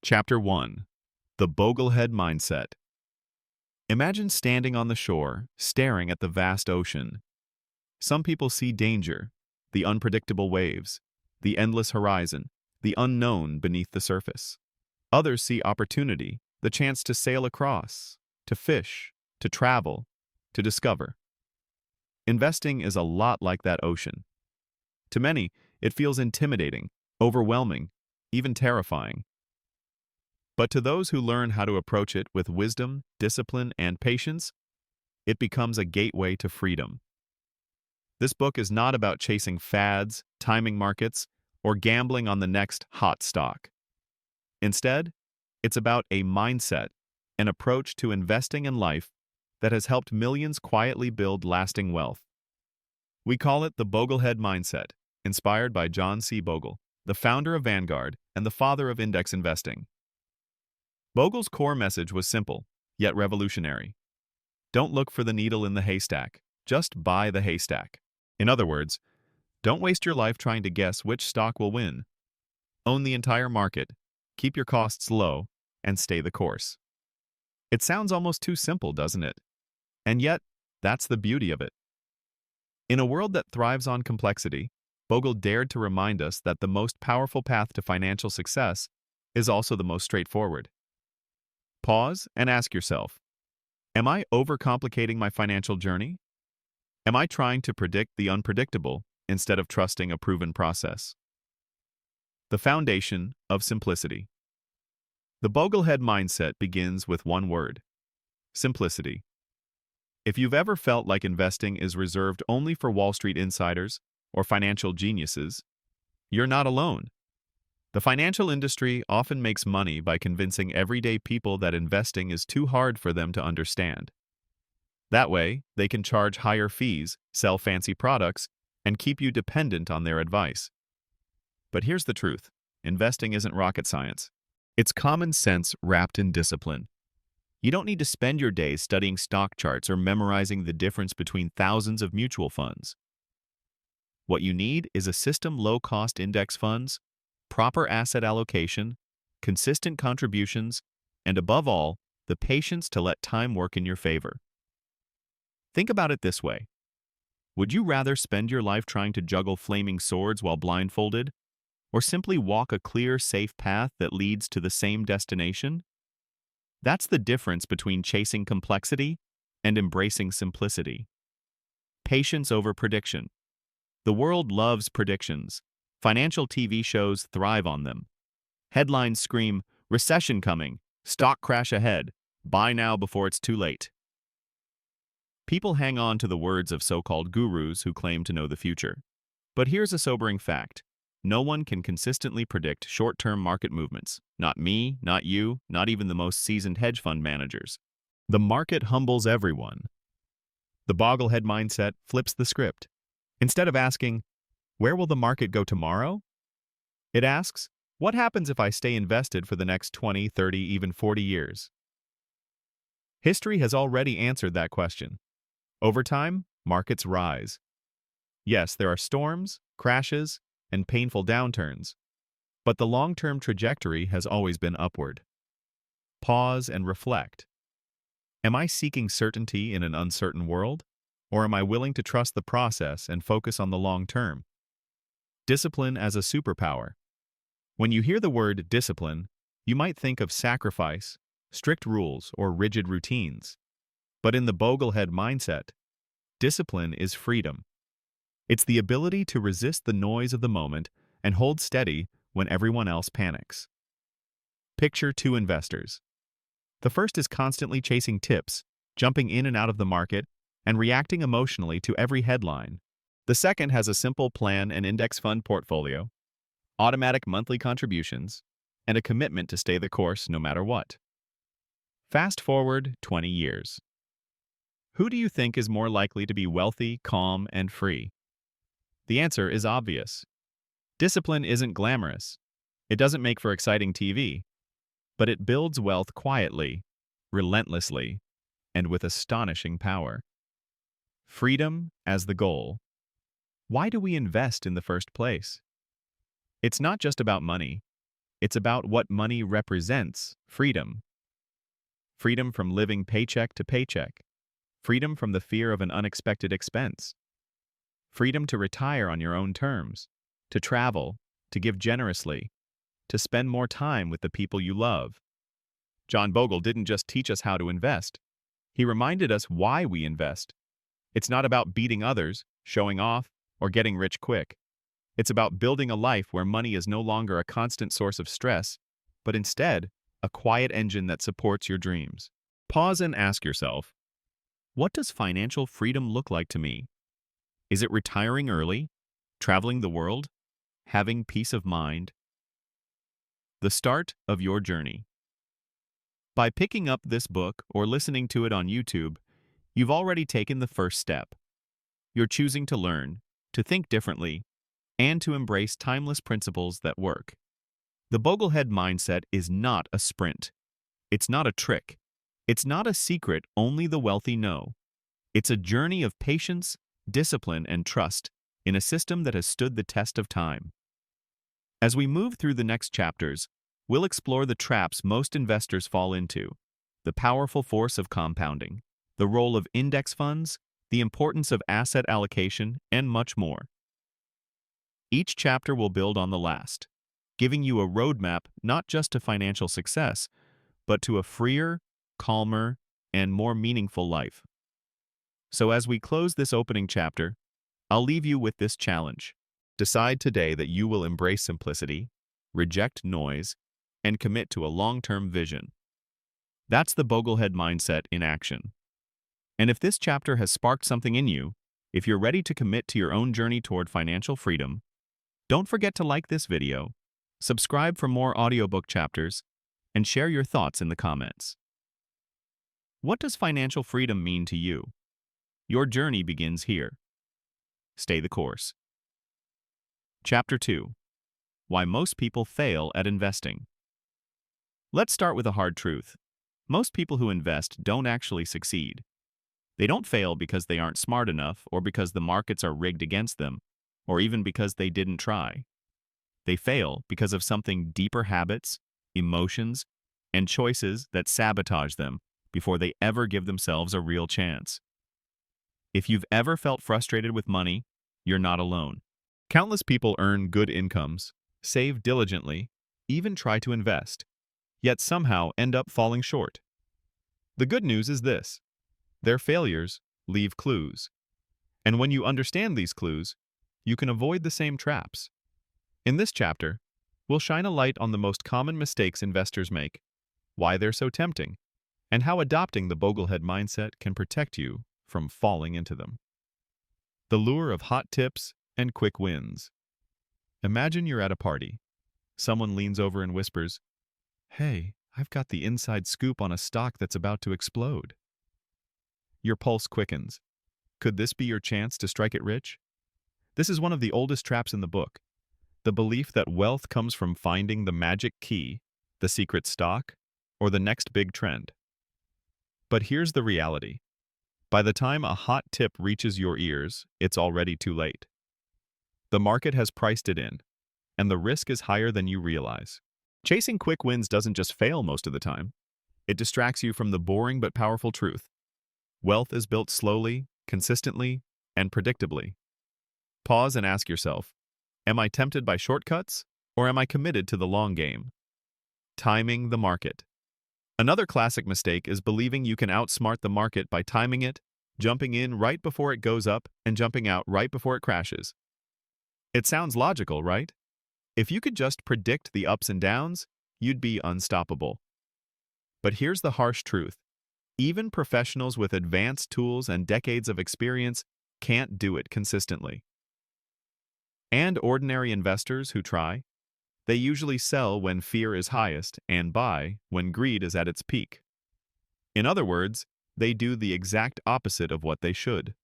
Chapter 1. The Boglehead Mindset. Imagine standing on the shore, staring at the vast ocean. Some people see danger, the unpredictable waves, the endless horizon, the unknown beneath the surface. Others see opportunity, the chance to sail across, to fish, to travel, to discover. Investing is a lot like that ocean. To many, it feels intimidating, overwhelming, even terrifying. But to those who learn how to approach it with wisdom, discipline, and patience, it becomes a gateway to freedom. This book is not about chasing fads, timing markets, or gambling on the next hot stock. Instead, it's about a mindset, an approach to investing in life that has helped millions quietly build lasting wealth. We call it the Boglehead Mindset, inspired by John C. Bogle, the founder of Vanguard and the father of index investing. Bogle's core message was simple, yet revolutionary. Don't look for the needle in the haystack, just buy the haystack. In other words, don't waste your life trying to guess which stock will win. Own the entire market, keep your costs low, and stay the course. It sounds almost too simple, doesn't it? And yet, that's the beauty of it. In a world that thrives on complexity, Bogle dared to remind us that the most powerful path to financial success is also the most straightforward. Pause and ask yourself, am I overcomplicating my financial journey? Am I trying to predict the unpredictable instead of trusting a proven process? The foundation of simplicity. The Boglehead mindset begins with one word: simplicity. If you've ever felt like investing is reserved only for Wall Street insiders or financial geniuses, you're not alone. The financial industry often makes money by convincing everyday people that investing is too hard for them to understand. That way, they can charge higher fees, sell fancy products, and keep you dependent on their advice. But here's the truth: investing isn't rocket science. It's common sense wrapped in discipline. You don't need to spend your days studying stock charts or memorizing the difference between thousands of mutual funds. What you need is a system low-cost index funds, proper asset allocation, consistent contributions, and above all, the patience to let time work in your favor. Think about it this way. Would you rather spend your life trying to juggle flaming swords while blindfolded, or simply walk a clear, safe path that leads to the same destination? That's the difference between chasing complexity and embracing simplicity. Patience over prediction. The world loves predictions. Financial TV shows thrive on them. Headlines scream, "Recession coming," "Stock crash ahead," "Buy now before it's too late." People hang on to the words of so-called gurus who claim to know the future. But here's a sobering fact. No one can consistently predict short-term market movements. Not me, not you, not even the most seasoned hedge fund managers. The market humbles everyone. The Boglehead mindset flips the script. Instead of asking, "Where will the market go tomorrow?" it asks, "What happens if I stay invested for the next 20, 30, even 40 years?" History has already answered that question. Over time, markets rise. Yes, there are storms, crashes, and painful downturns, but the long-term trajectory has always been upward. Pause and reflect. Am I seeking certainty in an uncertain world, or am I willing to trust the process and focus on the long term? Discipline as a superpower. When you hear the word discipline, you might think of sacrifice, strict rules, or rigid routines. But in the Boglehead mindset, discipline is freedom. It's the ability to resist the noise of the moment and hold steady when everyone else panics. Picture two investors. The first is constantly chasing tips, jumping in and out of the market, and reacting emotionally to every headline. The second has a simple plan and index fund portfolio, automatic monthly contributions, and a commitment to stay the course no matter what. Fast forward 20 years. Who do you think is more likely to be wealthy, calm, and free? The answer is obvious. Discipline isn't glamorous. It doesn't make for exciting TV, but it builds wealth quietly, relentlessly, and with astonishing power. Freedom as the goal. Why do we invest in the first place? It's not just about money. It's about what money represents: freedom. Freedom from living paycheck to paycheck. Freedom from the fear of an unexpected expense. Freedom to retire on your own terms, to travel, to give generously, to spend more time with the people you love. John Bogle didn't just teach us how to invest. He reminded us why we invest. It's not about beating others, showing off, or getting rich quick. It's about building a life where money is no longer a constant source of stress, but instead, a quiet engine that supports your dreams. Pause and ask yourself, what does financial freedom look like to me? Is it retiring early, traveling the world, having peace of mind? The start of your journey. By picking up this book or listening to it on YouTube, you've already taken the first step. You're choosing to learn, to think differently, and to embrace timeless principles that work. The Boglehead mindset is not a sprint. It's not a trick. It's not a secret only the wealthy know. It's a journey of patience, discipline, and trust in a system that has stood the test of time. As we move through the next chapters, we'll explore the traps most investors fall into, the powerful force of compounding, the role of index funds, the importance of asset allocation, and much more. Each chapter will build on the last, giving you a roadmap not just to financial success, but to a freer, calmer, and more meaningful life. So as we close this opening chapter, I'll leave you with this challenge. Decide today that you will embrace simplicity, reject noise, and commit to a long-term vision. That's the Boglehead mindset in action. And if this chapter has sparked something in you, if you're ready to commit to your own journey toward financial freedom, don't forget to like this video, subscribe for more audiobook chapters, and share your thoughts in the comments. What does financial freedom mean to you? Your journey begins here. Stay the course. Chapter 2. Why most people fail at investing. Let's start with a hard truth. Most people who invest don't actually succeed. They don't fail because they aren't smart enough, or because the markets are rigged against them, or even because they didn't try. They fail because of something deeper: habits, emotions, and choices that sabotage them before they ever give themselves a real chance. If you've ever felt frustrated with money, you're not alone. Countless people earn good incomes, save diligently, even try to invest, yet somehow end up falling short. The good news is this: their failures leave clues. And when you understand these clues, you can avoid the same traps. In this chapter, we'll shine a light on the most common mistakes investors make, why they're so tempting, and how adopting the Boglehead mindset can protect you from falling into them. The lure of hot tips and quick wins. Imagine you're at a party. Someone leans over and whispers, "Hey, I've got the inside scoop on a stock that's about to explode." Your pulse quickens. Could this be your chance to strike it rich? This is one of the oldest traps in the book. The belief that wealth comes from finding the magic key, the secret stock, or the next big trend. But here's the reality. By the time a hot tip reaches your ears, it's already too late. The market has priced it in, and the risk is higher than you realize. Chasing quick wins doesn't just fail most of the time. It distracts you from the boring but powerful truth. Wealth is built slowly, consistently, and predictably. Pause and ask yourself, am I tempted by shortcuts, or am I committed to the long game? Timing the market. Another classic mistake is believing you can outsmart the market by timing it, jumping in right before it goes up and jumping out right before it crashes. It sounds logical, right? If you could just predict the ups and downs, you'd be unstoppable. But here's the harsh truth. Even professionals with advanced tools and decades of experience can't do it consistently. And ordinary investors who try, they usually sell when fear is highest and buy when greed is at its peak. In other words, they do the exact opposite of what they should.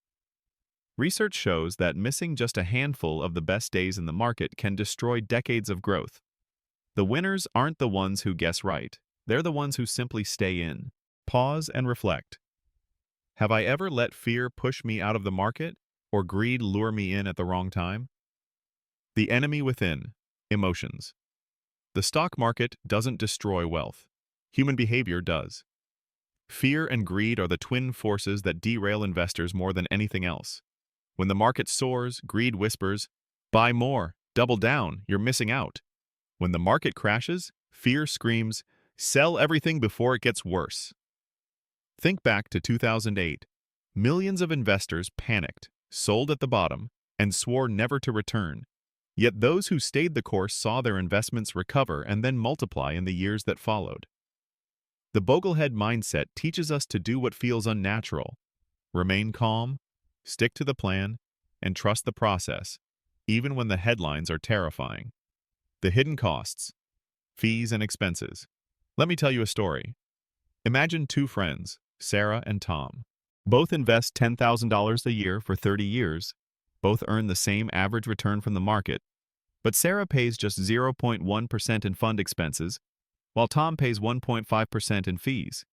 Research shows that missing just a handful of the best days in the market can destroy decades of growth. The winners aren't the ones who guess right. They're the ones who simply stay in. Pause and reflect. Have I ever let fear push me out of the market, or greed lure me in at the wrong time? The enemy within, emotions. The stock market doesn't destroy wealth. Human behavior does. Fear and greed are the twin forces that derail investors more than anything else. When the market soars, greed whispers, "Buy more, double down, you're missing out." When the market crashes, fear screams, "Sell everything before it gets worse." Think back to 2008. Millions of investors panicked, sold at the bottom, and swore never to return. Yet those who stayed the course saw their investments recover and then multiply in the years that followed. The Boglehead mindset teaches us to do what feels unnatural. Remain calm, stick to the plan, and trust the process, even when the headlines are terrifying. The hidden costs, fees, and expenses. Let me tell you a story. Imagine two friends, Sarah and Tom. Both invest $10,000 a year for 30 years. Both earn the same average return from the market, but Sarah pays just 0.1% in fund expenses, while Tom pays 1.5% in fees.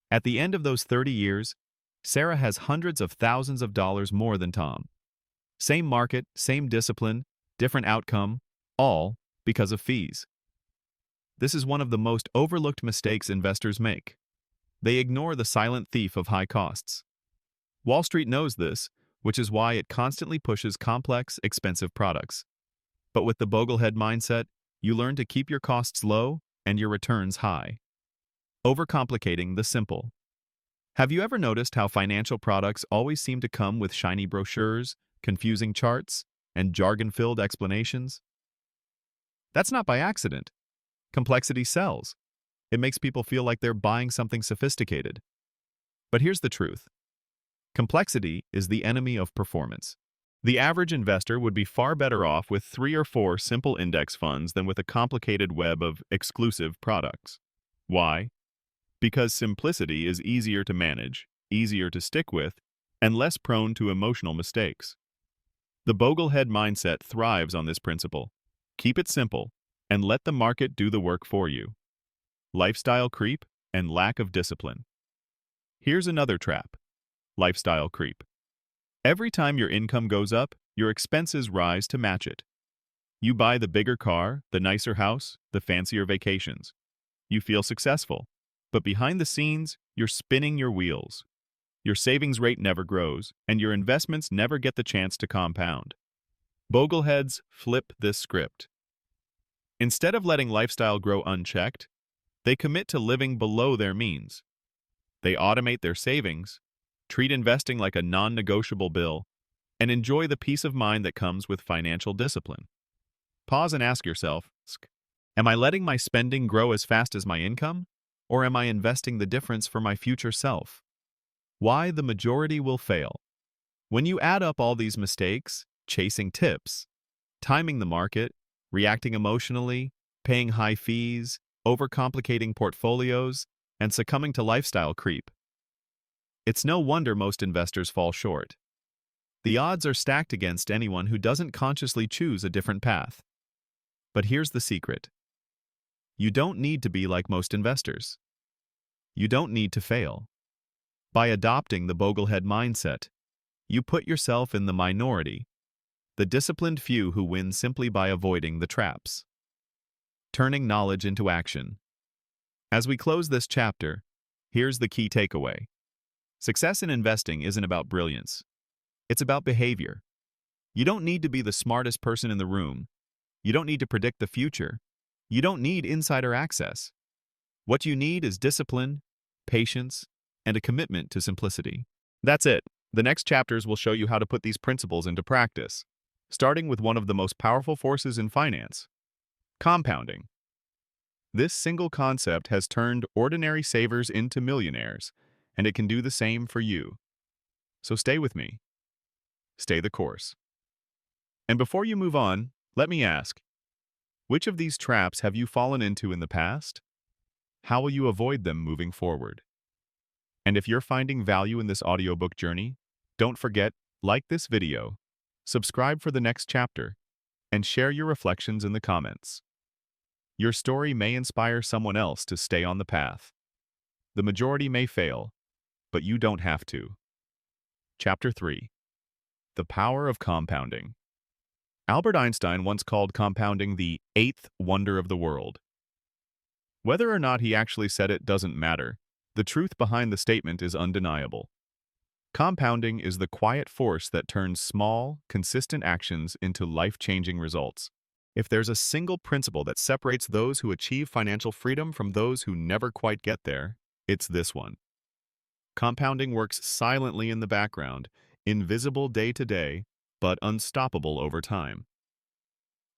At the end of those 30 years, Sarah has hundreds of thousands of dollars more than Tom. Same market, same discipline, different outcome, all because of fees. This is one of the most overlooked mistakes investors make. They ignore the silent thief of high costs. Wall Street knows this, which is why it constantly pushes complex, expensive products. But with the Boglehead mindset, you learn to keep your costs low and your returns high. Overcomplicating the simple. Have you ever noticed how financial products always seem to come with shiny brochures, confusing charts, and jargon-filled explanations? That's not by accident. Complexity sells. It makes people feel like they're buying something sophisticated. But here's the truth. Complexity is the enemy of performance. The average investor would be far better off with 3 or 4 simple index funds than with a complicated web of exclusive products. Why? Because simplicity is easier to manage, easier to stick with, and less prone to emotional mistakes. The Boglehead mindset thrives on this principle. Keep it simple, and let the market do the work for you. Lifestyle creep and lack of discipline. Here's another trap. Lifestyle creep. Every time your income goes up, your expenses rise to match it. You buy the bigger car, the nicer house, the fancier vacations. You feel successful, but behind the scenes, you're spinning your wheels. Your savings rate never grows, and your investments never get the chance to compound. Bogleheads flip this script. Instead of letting lifestyle grow unchecked, they commit to living below their means. They automate their savings, treat investing like a non-negotiable bill, and enjoy the peace of mind that comes with financial discipline. Pause and ask yourself, am I letting my spending grow as fast as my income, or am I investing the difference for my future self? Why the majority will fail. When you add up all these mistakes, chasing tips, timing the market, reacting emotionally, paying high fees, overcomplicating portfolios, and succumbing to lifestyle creep, it's no wonder most investors fall short. The odds are stacked against anyone who doesn't consciously choose a different path. But here's the secret. You don't need to be like most investors. You don't need to fail. By adopting the Boglehead mindset, you put yourself in the minority, the disciplined few who win simply by avoiding the traps. Turning knowledge into action. As we close this chapter, here's the key takeaway. Success in investing isn't about brilliance. It's about behavior. You don't need to be the smartest person in the room. You don't need to predict the future. You don't need insider access. What you need is discipline, patience, and a commitment to simplicity. That's it. The next chapters will show you how to put these principles into practice, starting with one of the most powerful forces in finance, compounding. This single concept has turned ordinary savers into millionaires, and it can do the same for you. So stay with me. Stay the course. And before you move on, let me ask, which of these traps have you fallen into in the past? How will you avoid them moving forward? And if you're finding value in this audiobook journey, don't forget, like this video, subscribe for the next chapter, and share your reflections in the comments. Your story may inspire someone else to stay on the path. The majority may fail, but you don't have to. Chapter 3. The Power of Compounding. Albert Einstein once called compounding the eighth wonder of the world. Whether or not he actually said it doesn't matter. The truth behind the statement is undeniable. Compounding is the quiet force that turns small, consistent actions into life-changing results. If there's a single principle that separates those who achieve financial freedom from those who never quite get there, it's this one. Compounding works silently in the background, invisible day to day, but unstoppable over time.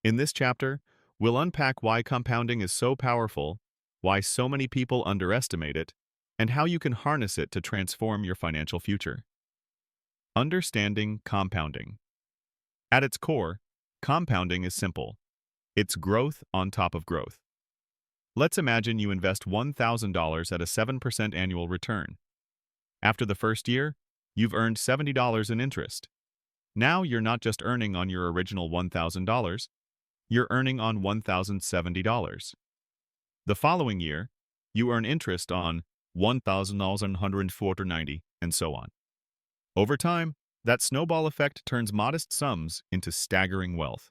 In this chapter, we'll unpack why compounding is so powerful, why so many people underestimate it, and how you can harness it to transform your financial future. Understanding compounding. At its core, compounding is simple. It's growth on top of growth. Let's imagine you invest $1,000 at a 7% annual return. After the first year, you've earned $70 in interest. Now you're not just earning on your original $1,000, you're earning on $1,070. The following year, you earn interest on $1,140.90, and so on. Over time, that snowball effect turns modest sums into staggering wealth.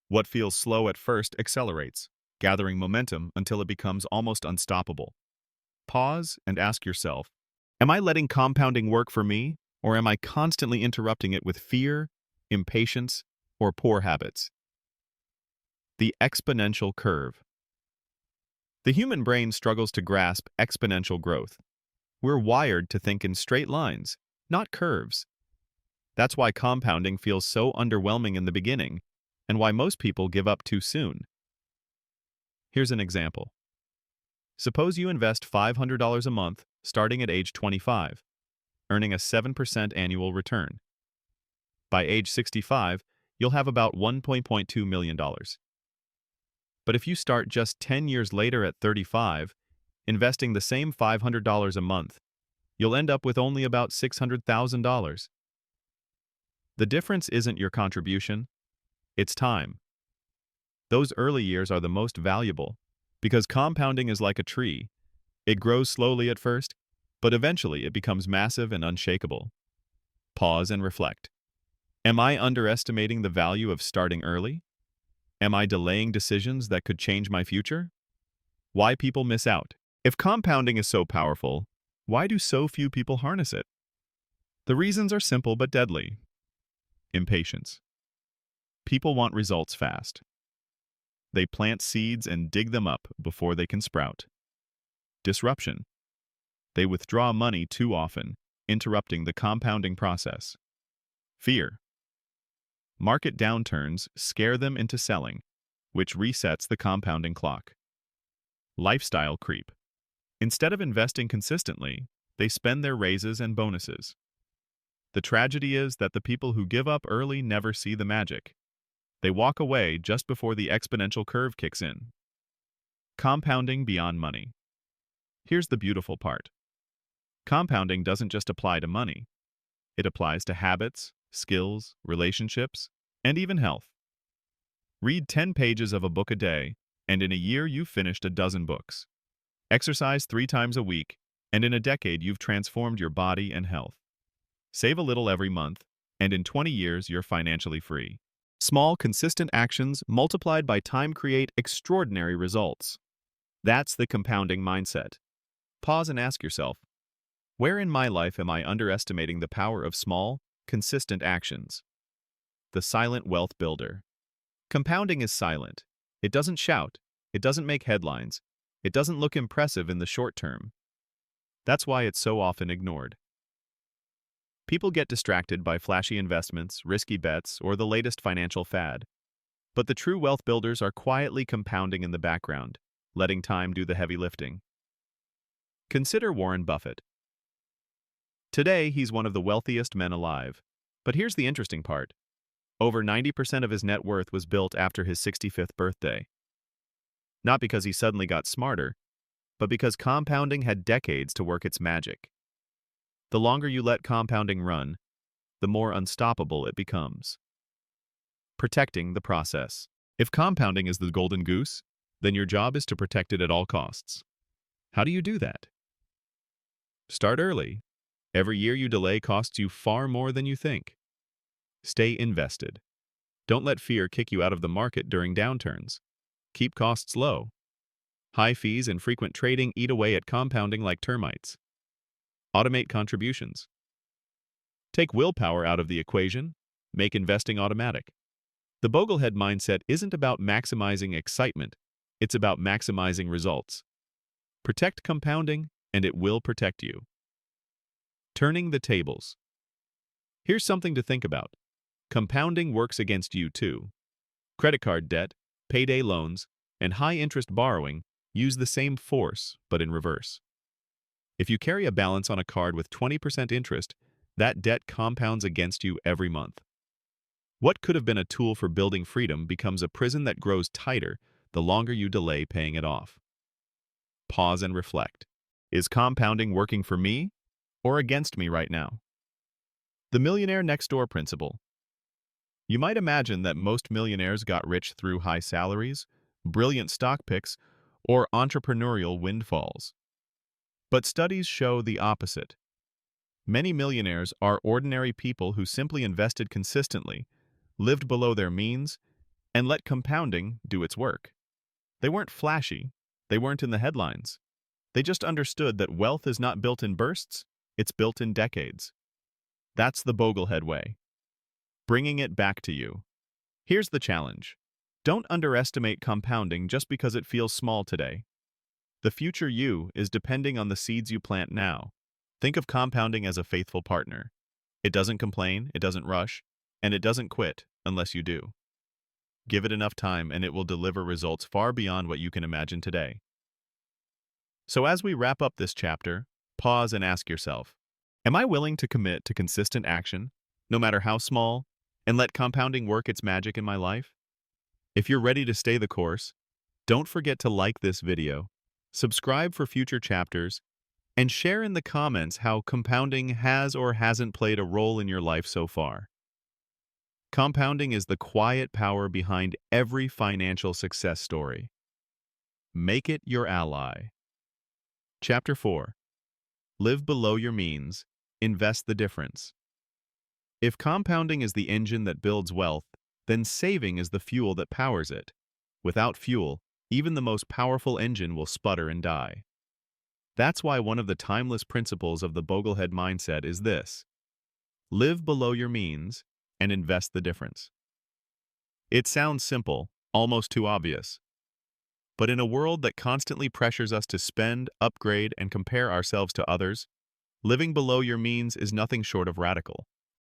What feels slow at first accelerates, gathering momentum until it becomes almost unstoppable. Pause and ask yourself, am I letting compounding work for me, or am I constantly interrupting it with fear, impatience, or poor habits? The exponential curve. The human brain struggles to grasp exponential growth. We're wired to think in straight lines, not curves. That's why compounding feels so underwhelming in the beginning, and why most people give up too soon. Here's an example. Suppose you invest $500 a month starting at age 25, earning a 7% annual return. By age 65, you'll have about $1.2 million. But if you start just 10 years later at 35, investing the same $500 a month, you'll end up with only about $600,000. The difference isn't your contribution, it's time. Those early years are the most valuable, because compounding is like a tree. It grows slowly at first, but eventually it becomes massive and unshakable. Pause and reflect. Am I underestimating the value of starting early? Am I delaying decisions that could change my future? Why people miss out? If compounding is so powerful, why do so few people harness it? The reasons are simple but deadly. Impatience. People want results fast. They plant seeds and dig them up before they can sprout. Disruption. They withdraw money too often, interrupting the compounding process. Fear. Market downturns scare them into selling, which resets the compounding clock. Lifestyle creep. Instead of investing consistently, they spend their raises and bonuses. The tragedy is that the people who give up early never see the magic. They walk away just before the exponential curve kicks in. Compounding beyond money. Here's the beautiful part. Compounding doesn't just apply to money. It applies to habits, skills, relationships, and even health. Read 10 pages of a book a day, and in a year you've finished a dozen books. Exercise 3 times a week, and in a decade you've transformed your body and health. Save a little every month, and in 20 years you're financially free. Small, consistent actions multiplied by time create extraordinary results. That's the compounding mindset. Pause and ask yourself, where in my life am I underestimating the power of small, consistent actions? The silent wealth builder. Compounding is silent. It doesn't shout. It doesn't make headlines. It doesn't look impressive in the short term. That's why it's so often ignored. People get distracted by flashy investments, risky bets, or the latest financial fad. But the true wealth builders are quietly compounding in the background, letting time do the heavy lifting. Consider Warren Buffett. Today, he's one of the wealthiest men alive. But here's the interesting part. Over 90% of his net worth was built after his 65th birthday. Not because he suddenly got smarter, but because compounding had decades to work its magic. The longer you let compounding run, the more unstoppable it becomes. Protecting the process. If compounding is the golden goose, then your job is to protect it at all costs. How do you do that? Start early. Every year you delay costs you far more than you think. Stay invested. Don't let fear kick you out of the market during downturns. Keep costs low. High fees and frequent trading eat away at compounding like termites. Automate contributions. Take willpower out of the equation. Make investing automatic. The Boglehead mindset isn't about maximizing excitement. It's about maximizing results. Protect compounding, and it will protect you. Turning the tables. Here's something to think about. Compounding works against you too. Credit card debt, payday loans, and high-interest borrowing use the same force, but in reverse. If you carry a balance on a card with 20% interest, that debt compounds against you every month. What could have been a tool for building freedom becomes a prison that grows tighter the longer you delay paying it off. Pause and reflect. Is compounding working for me or against me right now? The millionaire next door principle. You might imagine that most millionaires got rich through high salaries, brilliant stock picks, or entrepreneurial windfalls. But studies show the opposite. Many millionaires are ordinary people who simply invested consistently, lived below their means, and let compounding do its work. They weren't flashy. They weren't in the headlines. They just understood that wealth is not built in bursts, it's built in decades. That's the Boglehead way. Bringing it back to you. Here's the challenge. Don't underestimate compounding just because it feels small today. The future you is depending on the seeds you plant now. Think of compounding as a faithful partner. It doesn't complain, it doesn't rush, and it doesn't quit unless you do. Give it enough time and it will deliver results far beyond what you can imagine today. So as we wrap up this chapter, pause and ask yourself, am I willing to commit to consistent action, no matter how small, and let compounding work its magic in my life? If you're ready to stay the course, don't forget to like this video, subscribe for future chapters, and share in the comments how compounding has or hasn't played a role in your life so far. Compounding is the quiet power behind every financial success story. Make it your ally. Chapter 4. Live below your means, invest the difference. If compounding is the engine that builds wealth, then saving is the fuel that powers it. Without fuel, even the most powerful engine will sputter and die. That's why one of the timeless principles of the Boglehead mindset is this: live below your means and invest the difference. It sounds simple, almost too obvious. But in a world that constantly pressures us to spend, upgrade, and compare ourselves to others, living below your means is nothing short of radical.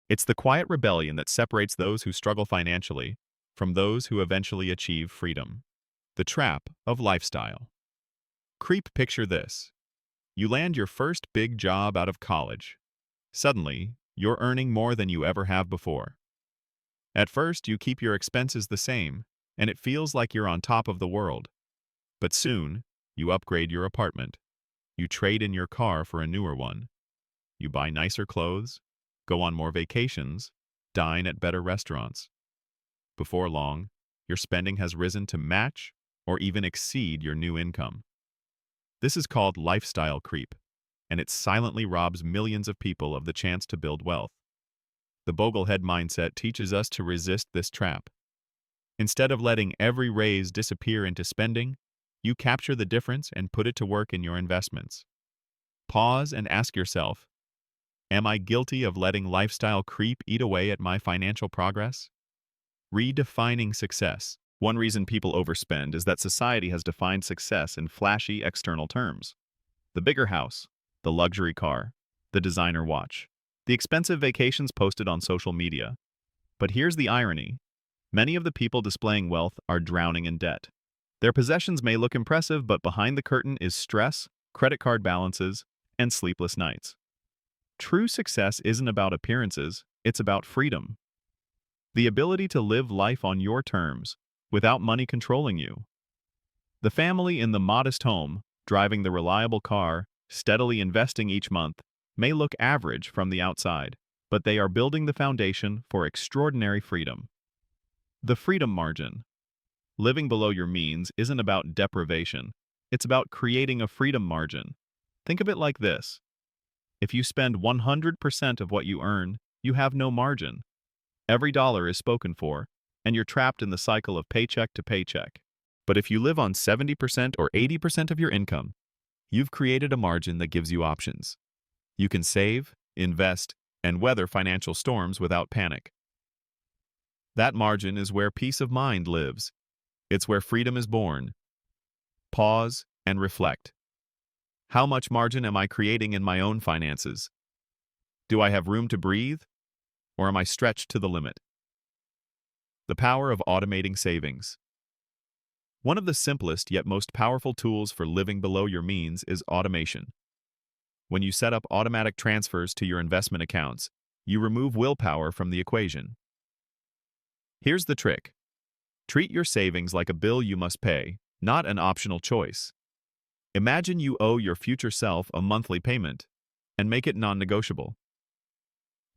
It's the quiet rebellion that separates those who struggle financially from those who eventually achieve freedom. The trap of lifestyle. Picture this. You land your first big job out of college. Suddenly, you're earning more than you ever have before. At first, you keep your expenses the same, and it feels like you're on top of the world. But soon, you upgrade your apartment. You trade in your car for a newer one. You buy nicer clothes, go on more vacations, dine at better restaurants. Before long, your spending has risen to match or even exceed your new income. This is called lifestyle creep, and it silently robs millions of people of the chance to build wealth. The Boglehead mindset teaches us to resist this trap. Instead of letting every raise disappear into spending, you capture the difference and put it to work in your investments. Pause and ask yourself, am I guilty of letting lifestyle creep eat away at my financial progress? Redefining success. One reason people overspend is that society has defined success in flashy external terms. The bigger house, the luxury car, the designer watch, the expensive vacations posted on social media. But here's the irony. Many of the people displaying wealth are drowning in debt. Their possessions may look impressive, but behind the curtain is stress, credit card balances, and sleepless nights. True success isn't about appearances, it's about freedom. The ability to live life on your terms, without money controlling you. The family in the modest home, driving the reliable car, steadily investing each month, may look average from the outside, but they are building the foundation for extraordinary freedom. The freedom margin. Living below your means isn't about deprivation, it's about creating a freedom margin. Think of it like this. If you spend 100% of what you earn, you have no margin. Every dollar is spoken for, and you're trapped in the cycle of paycheck to paycheck. But if you live on 70% or 80% of your income, you've created a margin that gives you options. You can save, invest, and weather financial storms without panic. That margin is where peace of mind lives. It's where freedom is born. Pause and reflect. How much margin am I creating in my own finances? Do I have room to breathe, or am I stretched to the limit? The power of automating savings. One of the simplest yet most powerful tools for living below your means is automation. When you set up automatic transfers to your investment accounts, you remove willpower from the equation. Here's the trick. Treat your savings like a bill you must pay, not an optional choice. Imagine you owe your future self a monthly payment, and make it non-negotiable.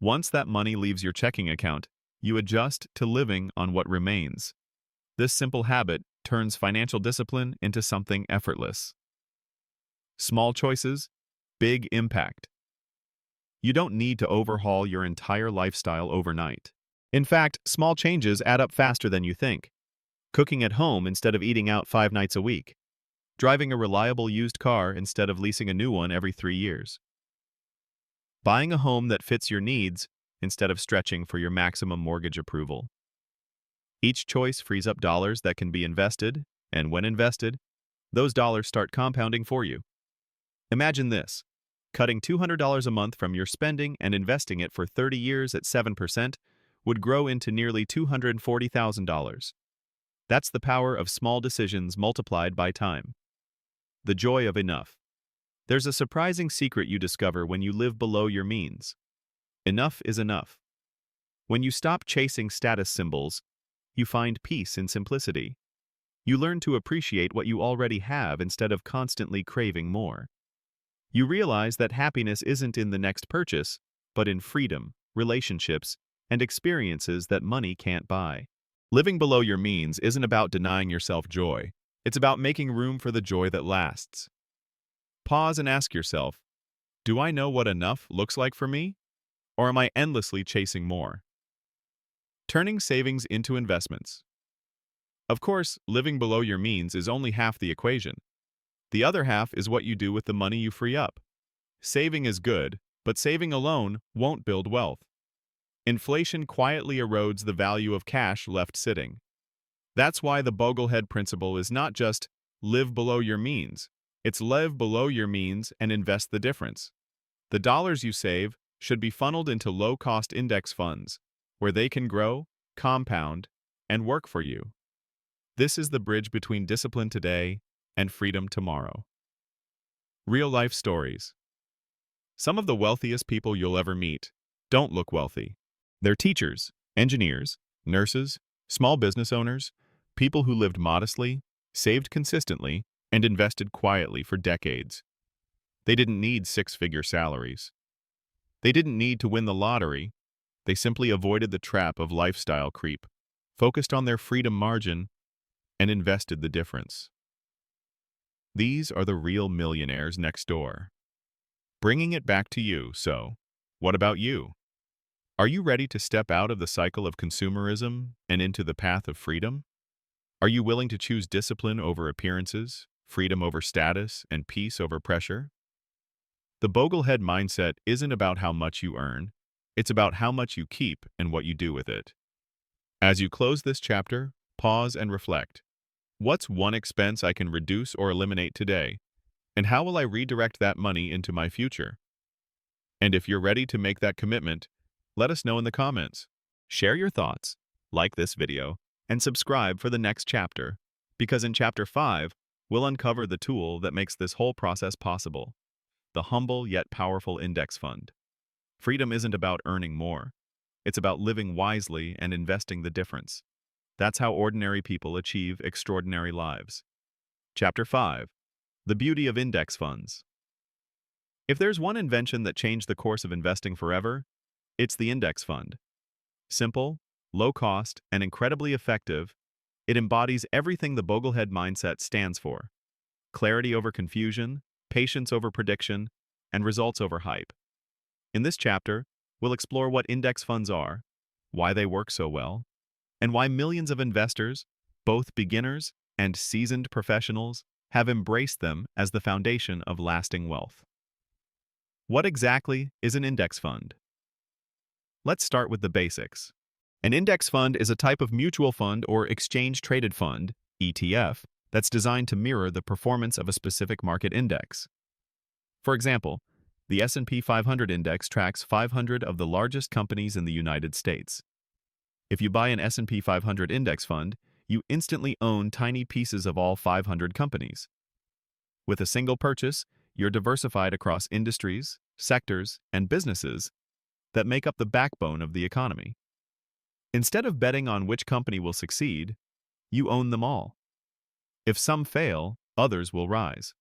Once that money leaves your checking account, you adjust to living on what remains. This simple habit turns financial discipline into something effortless. Small choices, big impact. You don't need to overhaul your entire lifestyle overnight. In fact, small changes add up faster than you think. Cooking at home instead of eating out 5 nights a week. Driving a reliable used car instead of leasing a new one every 3 years. Buying a home that fits your needs instead of stretching for your maximum mortgage approval. Each choice frees up dollars that can be invested, and when invested, those dollars start compounding for you. Imagine this: cutting $200 a month from your spending and investing it for 30 years at 7% would grow into nearly $240,000. That's the power of small decisions multiplied by time. The joy of enough. There's a surprising secret you discover when you live below your means. Enough is enough. When you stop chasing status symbols, you find peace in simplicity. You learn to appreciate what you already have instead of constantly craving more. You realize that happiness isn't in the next purchase, but in freedom, relationships, and experiences that money can't buy. Living below your means isn't about denying yourself joy. It's about making room for the joy that lasts. Pause and ask yourself, do I know what enough looks like for me? Or am I endlessly chasing more? Turning savings into investments. Of course, living below your means is only half the equation. The other half is what you do with the money you free up. Saving is good, but saving alone won't build wealth. Inflation quietly erodes the value of cash left sitting. That's why the Boglehead principle is not just live below your means. It's live below your means and invest the difference. The dollars you save should be funneled into low-cost index funds, where they can grow, compound, and work for you. This is the bridge between discipline today and freedom tomorrow. Real-life stories. Some of the wealthiest people you'll ever meet don't look wealthy. They're teachers, engineers, nurses, small business owners, people who lived modestly, saved consistently, and invested quietly for decades. They didn't need 6-figure salaries. They didn't need to win the lottery. They simply avoided the trap of lifestyle creep, focused on their freedom margin, and invested the difference. These are the real millionaires next door. Bringing it back to you, so what about you? Are you ready to step out of the cycle of consumerism and into the path of freedom? Are you willing to choose discipline over appearances, freedom over status, and peace over pressure? The Boglehead mindset isn't about how much you earn, it's about how much you keep and what you do with it. As you close this chapter, pause and reflect. What's one expense I can reduce or eliminate today? And how will I redirect that money into my future? And if you're ready to make that commitment, let us know in the comments. Share your thoughts, like this video, and subscribe for the next chapter, because in Chapter 5, we'll uncover the tool that makes this whole process possible: the humble yet powerful index fund. Freedom isn't about earning more. It's about living wisely and investing the difference. That's how ordinary people achieve extraordinary lives. Chapter 5. The Beauty of Index Funds. If there's one invention that changed the course of investing forever, it's the index fund. Simple, low-cost, and incredibly effective, it embodies everything the Boglehead mindset stands for: clarity over confusion, patience over prediction, and results over hype. In this chapter, we'll explore what index funds are, why they work so well, and why millions of investors, both beginners and seasoned professionals, have embraced them as the foundation of lasting wealth. What exactly is an index fund? Let's start with the basics. An index fund is a type of mutual fund or exchange-traded fund, ETF, that's designed to mirror the performance of a specific market index. For example, the S&P 500 index tracks 500 of the largest companies in the United States. If you buy an S&P 500 index fund, you instantly own tiny pieces of all 500 companies. With a single purchase, you're diversified across industries, sectors, and businesses that make up the backbone of the economy. Instead of betting on which company will succeed, you own them all. If some fail, others will rise.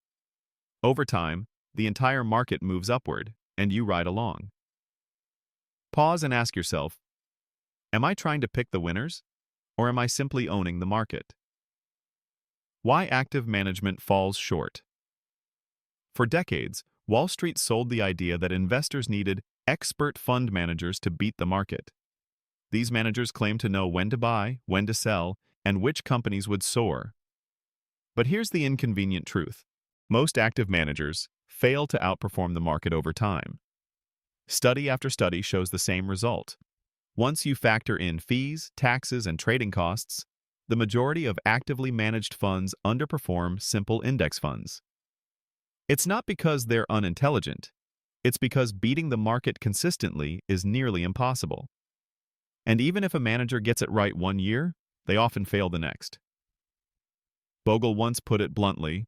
Over time, the entire market moves upward, and you ride along. Pause and ask yourself, am I trying to pick the winners, or am I simply owning the market? Why active management falls short. For decades, Wall Street sold the idea that investors needed expert fund managers to beat the market. These managers claimed to know when to buy, when to sell, and which companies would soar. But here's the inconvenient truth. Most active managers fail to outperform the market over time. Study after study shows the same result. Once you factor in fees, taxes, and trading costs, the majority of actively managed funds underperform simple index funds. It's not because they're unintelligent. It's because beating the market consistently is nearly impossible. And even if a manager gets it right one year, they often fail the next. Bogle once put it bluntly,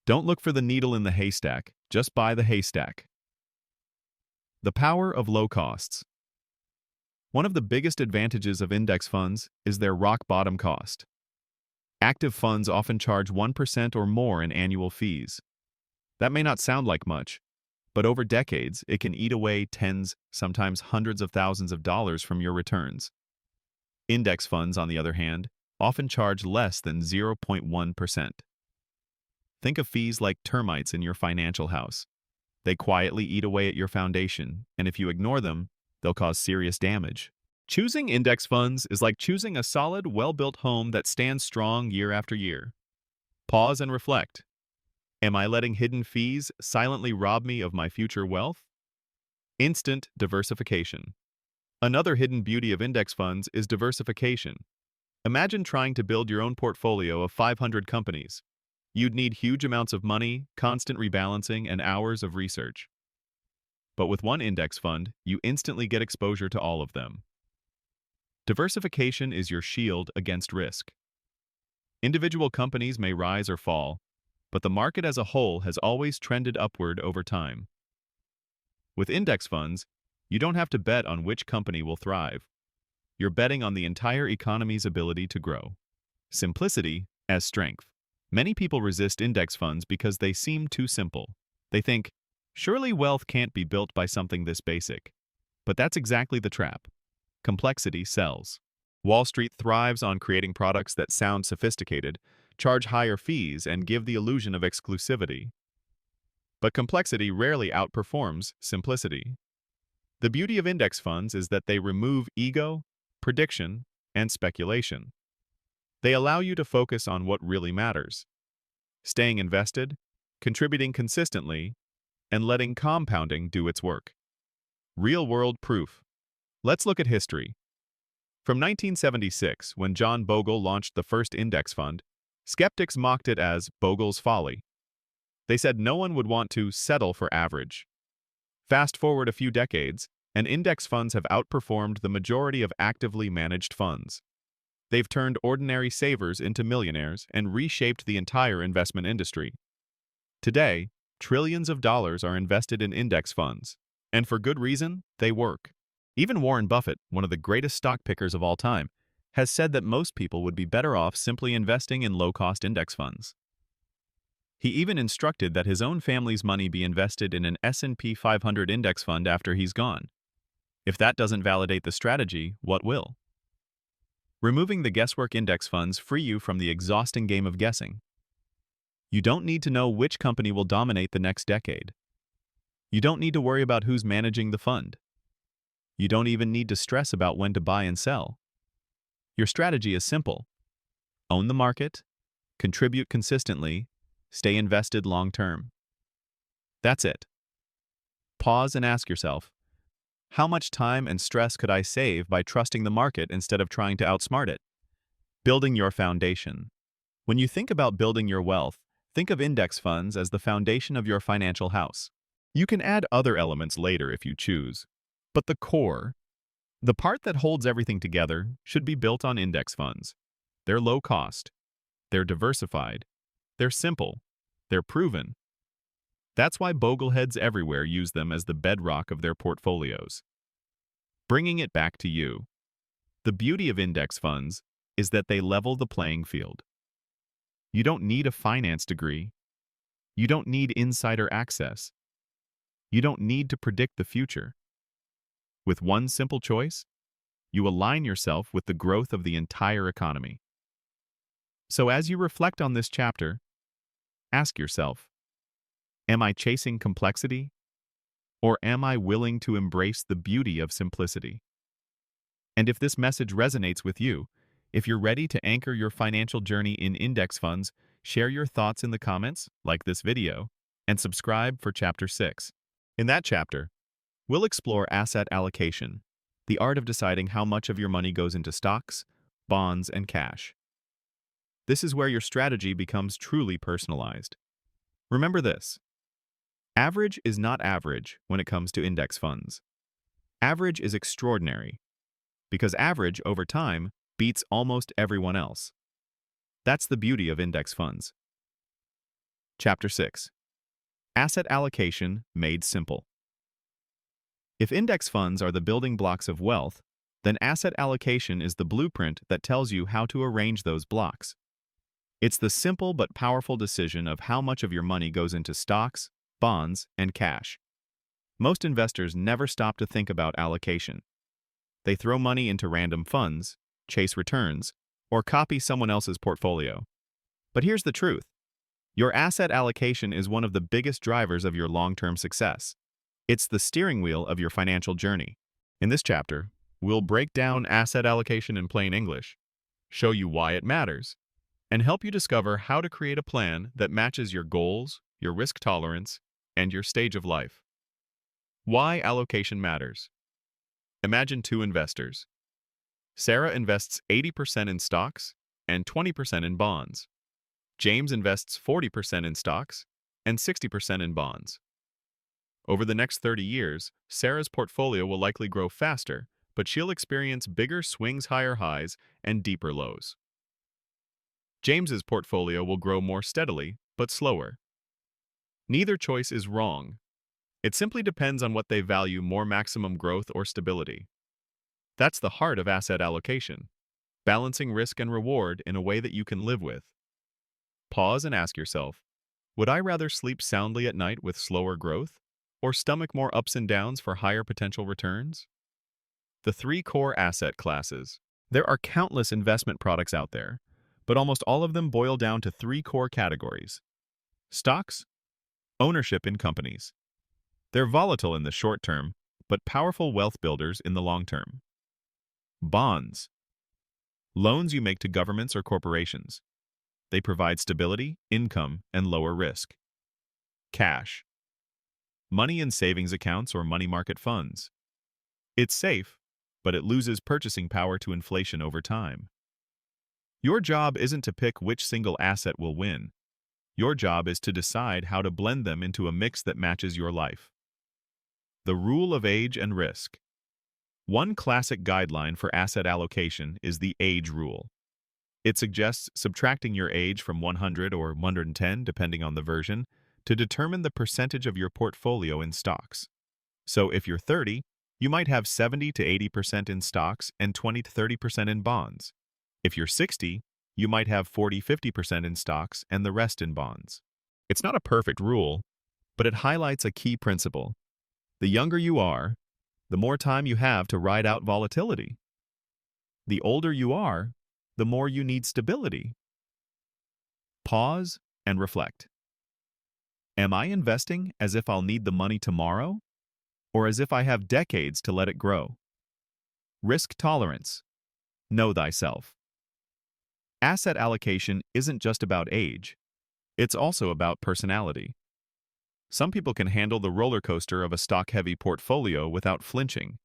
"Don't look for the needle in the haystack, just buy the haystack." The power of low costs. One of the biggest advantages of index funds is their rock-bottom cost. Active funds often charge 1% or more in annual fees. That may not sound like much, but over decades, it can eat away tens, sometimes hundreds of thousands of dollars from your returns. Index funds, on the other hand, often charge less than 0.1%. Think of fees like termites in your financial house. They quietly eat away at your foundation, and if you ignore them, they'll cause serious damage. Choosing index funds is like choosing a solid, well-built home that stands strong year after year. Pause and reflect. Am I letting hidden fees silently rob me of my future wealth? Instant diversification. Another hidden beauty of index funds is diversification. Imagine trying to build your own portfolio of 500 companies. You'd need huge amounts of money, constant rebalancing, and hours of research. But with one index fund, you instantly get exposure to all of them. Diversification is your shield against risk. Individual companies may rise or fall, but the market as a whole has always trended upward over time. With index funds, you don't have to bet on which company will thrive. You're betting on the entire economy's ability to grow. Simplicity as strength. Many people resist index funds because they seem too simple. They think, surely wealth can't be built by something this basic. But that's exactly the trap. Complexity sells. Wall Street thrives on creating products that sound sophisticated, charge higher fees, and give the illusion of exclusivity. But complexity rarely outperforms simplicity. The beauty of index funds is that they remove ego, prediction, and speculation. They allow you to focus on what really matters: staying invested, contributing consistently, and letting compounding do its work. Real-world proof. Let's look at history. From 1976, when John Bogle launched the first index fund, skeptics mocked it as Bogle's folly. They said no one would want to settle for average. Fast forward a few decades, and index funds have outperformed the majority of actively managed funds. They've turned ordinary savers into millionaires and reshaped the entire investment industry. Today, trillions of dollars are invested in index funds, and for good reason, they work. Even Warren Buffett, one of the greatest stock pickers of all time, has said that most people would be better off simply investing in low-cost index funds. He even instructed that his own family's money be invested in an S&P 500 index fund after he's gone. If that doesn't validate the strategy, what will? Removing the guesswork, index funds free you from the exhausting game of guessing. You don't need to know which company will dominate the next decade. You don't need to worry about who's managing the fund. You don't even need to stress about when to buy and sell. Your strategy is simple. Own the market, contribute consistently, stay invested long-term. That's it. Pause and ask yourself, how much time and stress could I save by trusting the market instead of trying to outsmart it? Building your foundation. When you think about building your wealth, think of index funds as the foundation of your financial house. You can add other elements later if you choose, but the core, the part that holds everything together, should be built on index funds. They're low cost, they're diversified, they're simple, they're proven. That's why Bogleheads everywhere use them as the bedrock of their portfolios. Bringing it back to you. The beauty of index funds is that they level the playing field. You don't need a finance degree. You don't need insider access. You don't need to predict the future. With one simple choice, you align yourself with the growth of the entire economy. So as you reflect on this chapter, ask yourself, am I chasing complexity? Or am I willing to embrace the beauty of simplicity? And if this message resonates with you, if you're ready to anchor your financial journey in index funds, share your thoughts in the comments, like this video, and subscribe for Chapter 6. In that chapter, we'll explore asset allocation, the art of deciding how much of your money goes into stocks, bonds, and cash. This is where your strategy becomes truly personalized. Remember this: average is not average when it comes to index funds. Average is extraordinary, because average, over time, beats almost everyone else. That's the beauty of index funds. Chapter 6. Asset Allocation Made Simple. If index funds are the building blocks of wealth, then asset allocation is the blueprint that tells you how to arrange those blocks. It's the simple but powerful decision of how much of your money goes into stocks, bonds, and cash. Most investors never stop to think about allocation. They throw money into random funds, chase returns, or copy someone else's portfolio. But here's the truth. Your asset allocation is one of the biggest drivers of your long-term success. It's the steering wheel of your financial journey. In this chapter, we'll break down asset allocation in plain English, show you why it matters, and help you discover how to create a plan that matches your goals, your risk tolerance, and your stage of life. Why allocation matters. Imagine two investors. Sarah invests 80% in stocks and 20% in bonds. James invests 40% in stocks and 60% in bonds. Over the next 30 years, Sarah's portfolio will likely grow faster, but she'll experience bigger swings, higher highs, and deeper lows. James's portfolio will grow more steadily, but slower. Neither choice is wrong. It simply depends on what they value more: maximum growth or stability. That's the heart of asset allocation, balancing risk and reward in a way that you can live with. Pause and ask yourself, would I rather sleep soundly at night with slower growth, or stomach more ups and downs for higher potential returns? The three core asset classes. There are countless investment products out there, but almost all of them boil down to three core categories. Stocks, ownership in companies. They're volatile in the short term, but powerful wealth builders in the long term. Bonds, loans you make to governments or corporations. They provide stability, income, and lower risk. Cash, money in savings accounts or money market funds. It's safe, but it loses purchasing power to inflation over time. Your job isn't to pick which single asset will win. Your job is to decide how to blend them into a mix that matches your life. The rule of age and risk. One classic guideline for asset allocation is the age rule. It suggests subtracting your age from 100 or 110, depending on the version, to determine the percentage of your portfolio in stocks. So if you're 30, you might have 70 to 80% in stocks and 20 to 30% in bonds. If you're 60, you might have 40–50% in stocks and the rest in bonds. It's not a perfect rule, but it highlights a key principle. The younger you are, the more time you have to ride out volatility. The older you are, the more you need stability. Pause and reflect. Am I investing as if I'll need the money tomorrow, or as if I have decades to let it grow? Risk tolerance. Know thyself. Asset allocation isn't just about age. It's also about personality. Some people can handle the roller coaster of a stock-heavy portfolio without flinching.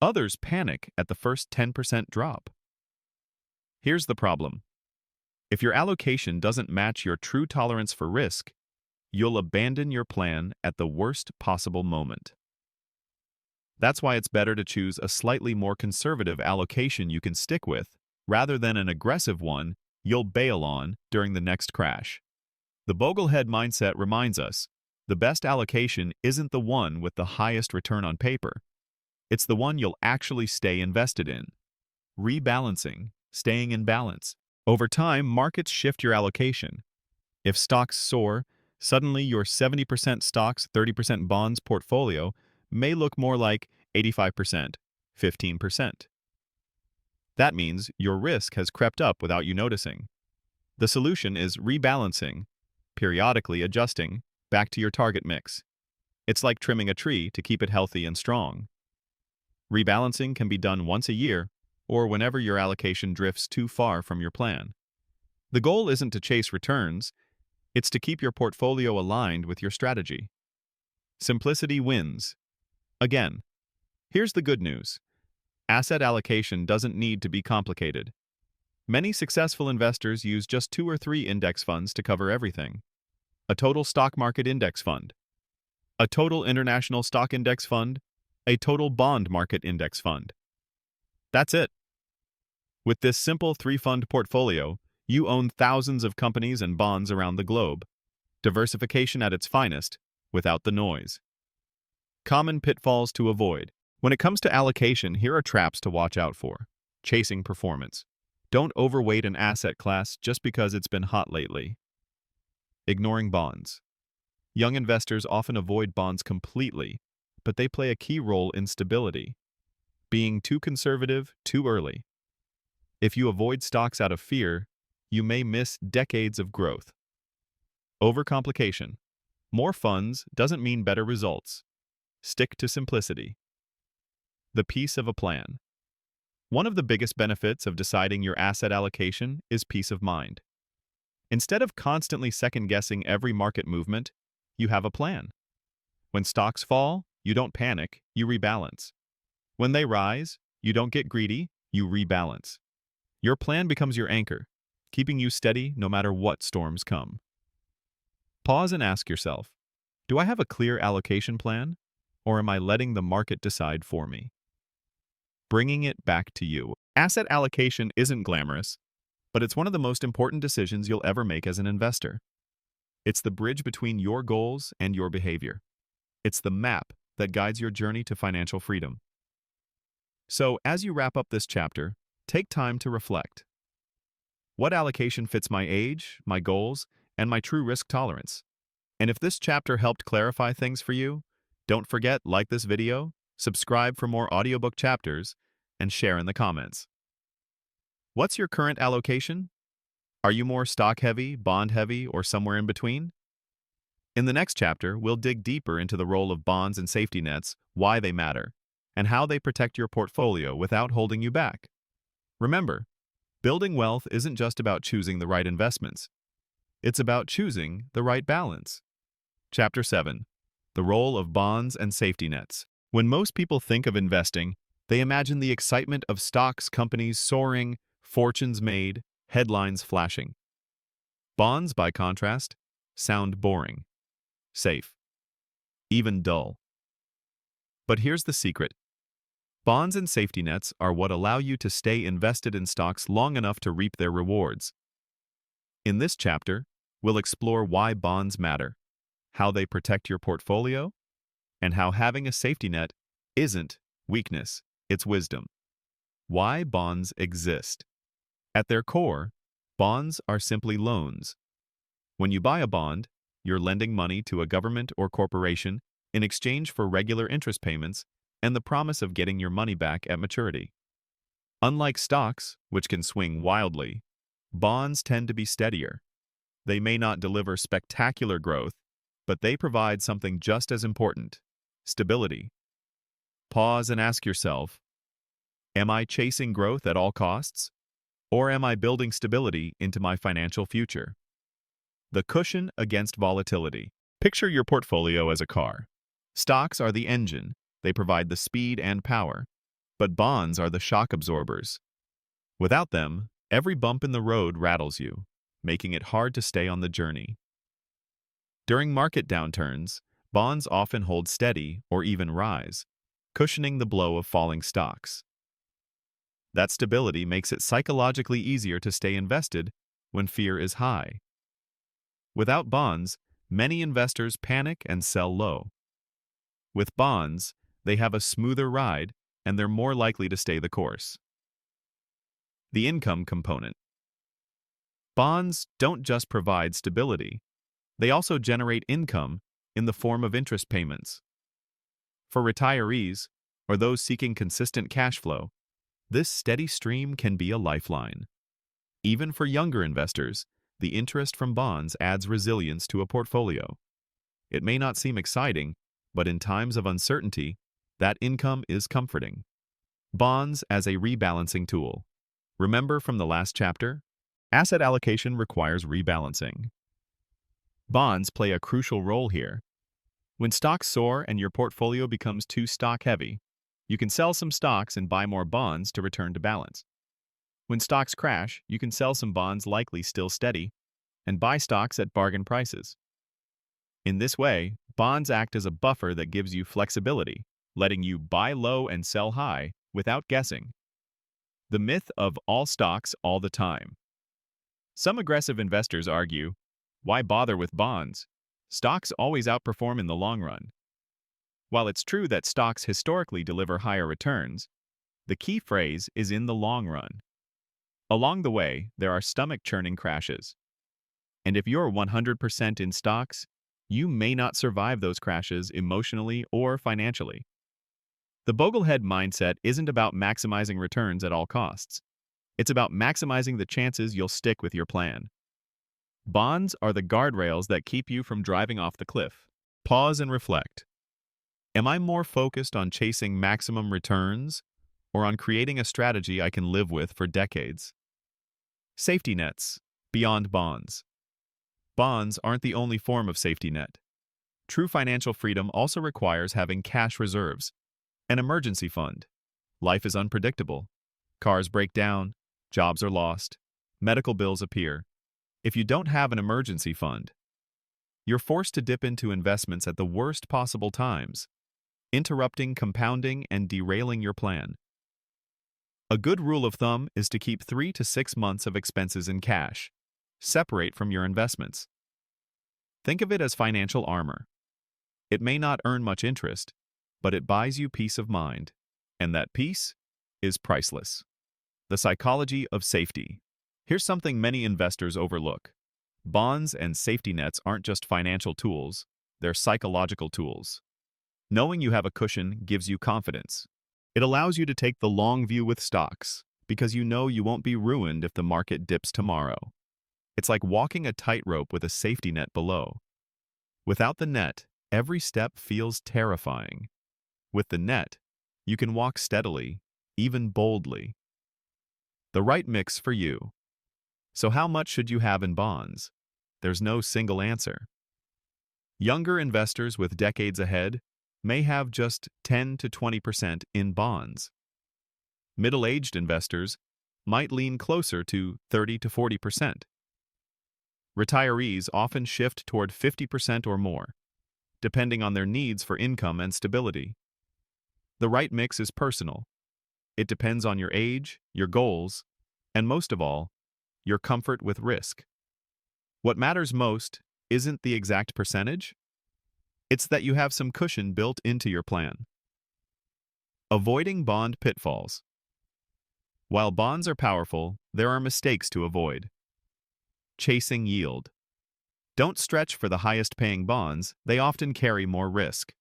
Others panic at the first 10% drop. Here's the problem. If your allocation doesn't match your true tolerance for risk, you'll abandon your plan at the worst possible moment. That's why it's better to choose a slightly more conservative allocation you can stick with, rather than an aggressive one you'll bail on during the next crash. The Boglehead mindset reminds us, the best allocation isn't the one with the highest return on paper. It's the one you'll actually stay invested in. Rebalancing, staying in balance. Over time, markets shift your allocation. If stocks soar, suddenly your 70% stocks, 30% bonds portfolio may look more like 85%, 15%. That means your risk has crept up without you noticing. The solution is rebalancing, periodically adjusting back to your target mix. It's like trimming a tree to keep it healthy and strong. Rebalancing can be done once a year or whenever your allocation drifts too far from your plan. The goal isn't to chase returns, it's to keep your portfolio aligned with your strategy. Simplicity wins. Again, here's the good news. Asset allocation doesn't need to be complicated. Many successful investors use just 2 or 3 index funds to cover everything. A total stock market index fund, a total international stock index fund, a total bond market index fund. That's it. With this simple 3-fund portfolio, you own thousands of companies and bonds around the globe. Diversification at its finest, without the noise. Common pitfalls to avoid. When it comes to allocation, here are traps to watch out for. Chasing performance. Don't overweight an asset class just because it's been hot lately. Ignoring bonds. Young investors often avoid bonds completely, but they play a key role in stability. Being too conservative too early. If you avoid stocks out of fear, you may miss decades of growth. Overcomplication. More funds doesn't mean better results. Stick to simplicity. The peace of a plan. One of the biggest benefits of deciding your asset allocation is peace of mind. Instead of constantly second-guessing every market movement, you have a plan. When stocks fall, you don't panic, you rebalance. When they rise, you don't get greedy, you rebalance. Your plan becomes your anchor, keeping you steady no matter what storms come. Pause and ask yourself, do I have a clear allocation plan, or am I letting the market decide for me? Bringing it back to you. Asset allocation isn't glamorous, but it's one of the most important decisions you'll ever make as an investor. It's the bridge between your goals and your behavior. It's the map that guides your journey to financial freedom. So, as you wrap up this chapter, take time to reflect. What allocation fits my age, my goals, and my true risk tolerance? And if this chapter helped clarify things for you, don't forget, like this video, subscribe for more audiobook chapters, and share in the comments. What's your current allocation? Are you more stock-heavy, bond-heavy, or somewhere in between? In the next chapter, we'll dig deeper into the role of bonds and safety nets, why they matter, and how they protect your portfolio without holding you back. Remember, building wealth isn't just about choosing the right investments. It's about choosing the right balance. Chapter 7. The Role of Bonds and Safety Nets. When most people think of investing, they imagine the excitement of stocks, companies soaring, fortunes made, headlines flashing. Bonds, by contrast, sound boring, safe, even dull. But here's the secret. Bonds and safety nets are what allow you to stay invested in stocks long enough to reap their rewards. In this chapter, we'll explore why bonds matter, how they protect your portfolio, and how having a safety net isn't weakness, it's wisdom. Why bonds exist. At their core, bonds are simply loans. When you buy a bond, you're lending money to a government or corporation in exchange for regular interest payments and the promise of getting your money back at maturity. Unlike stocks, which can swing wildly, bonds tend to be steadier. They may not deliver spectacular growth, but they provide something just as important: stability. Pause and ask yourself, Am I chasing growth at all costs? Or am I building stability into my financial future? The cushion against volatility. Picture your portfolio as a car. Stocks are the engine. They provide the speed and power. But bonds are the shock absorbers. Without them, every bump in the road rattles you, making it hard to stay on the journey. During market downturns, bonds often hold steady or even rise, cushioning the blow of falling stocks. That stability makes it psychologically easier to stay invested when fear is high. Without bonds, many investors panic and sell low. With bonds, they have a smoother ride and they're more likely to stay the course. The income component. Bonds don't just provide stability, they also generate income in the form of interest payments. For retirees or those seeking consistent cash flow, this steady stream can be a lifeline. Even for younger investors, the interest from bonds adds resilience to a portfolio. It may not seem exciting, but in times of uncertainty, that income is comforting. Bonds as a rebalancing tool. Remember from the last chapter? Asset allocation requires rebalancing. Bonds play a crucial role here. When stocks soar and your portfolio becomes too stock-heavy, you can sell some stocks and buy more bonds to return to balance. When stocks crash, you can sell some bonds likely still steady and buy stocks at bargain prices. In this way, bonds act as a buffer that gives you flexibility, letting you buy low and sell high without guessing. The myth of all stocks all the time. Some aggressive investors argue, why bother with bonds? Stocks always outperform in the long run. While it's true that stocks historically deliver higher returns, the key phrase is in the long run. Along the way, there are stomach-churning crashes. And if you're 100% in stocks, you may not survive those crashes emotionally or financially. The Boglehead mindset isn't about maximizing returns at all costs. It's about maximizing the chances you'll stick with your plan. Bonds are the guardrails that keep you from driving off the cliff. Pause and reflect. Am I more focused on chasing maximum returns or on creating a strategy I can live with for decades? Safety nets, beyond bonds. Bonds aren't the only form of safety net. True financial freedom also requires having cash reserves, an emergency fund. Life is unpredictable. Cars break down, jobs are lost, medical bills appear. If you don't have an emergency fund, you're forced to dip into investments at the worst possible times, interrupting compounding and derailing your plan. A good rule of thumb is to keep 3 to 6 months of expenses in cash, separate from your investments. Think of it as financial armor. It may not earn much interest, but it buys you peace of mind, and that peace is priceless. The psychology of safety. Here's something many investors overlook. Bonds and safety nets aren't just financial tools, they're psychological tools. Knowing you have a cushion gives you confidence. It allows you to take the long view with stocks, because you know you won't be ruined if the market dips tomorrow. It's like walking a tightrope with a safety net below. Without the net, every step feels terrifying. With the net, you can walk steadily, even boldly. The right mix for you. So how much should you have in bonds? There's no single answer. Younger investors with decades ahead may have just 10 to 20% in bonds. Middle-aged investors might lean closer to 30 to 40%. Retirees often shift toward 50% or more, depending on their needs for income and stability. The right mix is personal. It depends on your age, your goals, and most of all, your comfort with risk. What matters most isn't the exact percentage, it's that you have some cushion built into your plan. Avoiding bond pitfalls. While bonds are powerful, there are mistakes to avoid. Chasing yield. Don't stretch for the highest-paying bonds, they often carry more risk.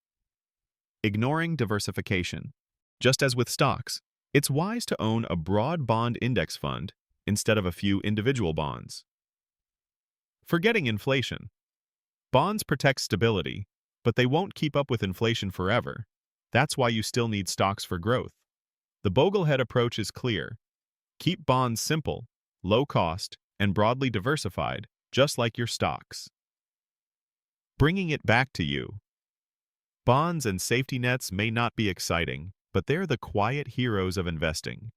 Ignoring diversification. Just as with stocks, it's wise to own a broad bond index fund instead of a few individual bonds. Forgetting inflation. Bonds protect stability, but they won't keep up with inflation forever. That's why you still need stocks for growth. The Boglehead approach is clear. Keep bonds simple, low cost, and broadly diversified, just like your stocks. Bringing it back to you. Bonds and safety nets may not be exciting, but they're the quiet heroes of investing.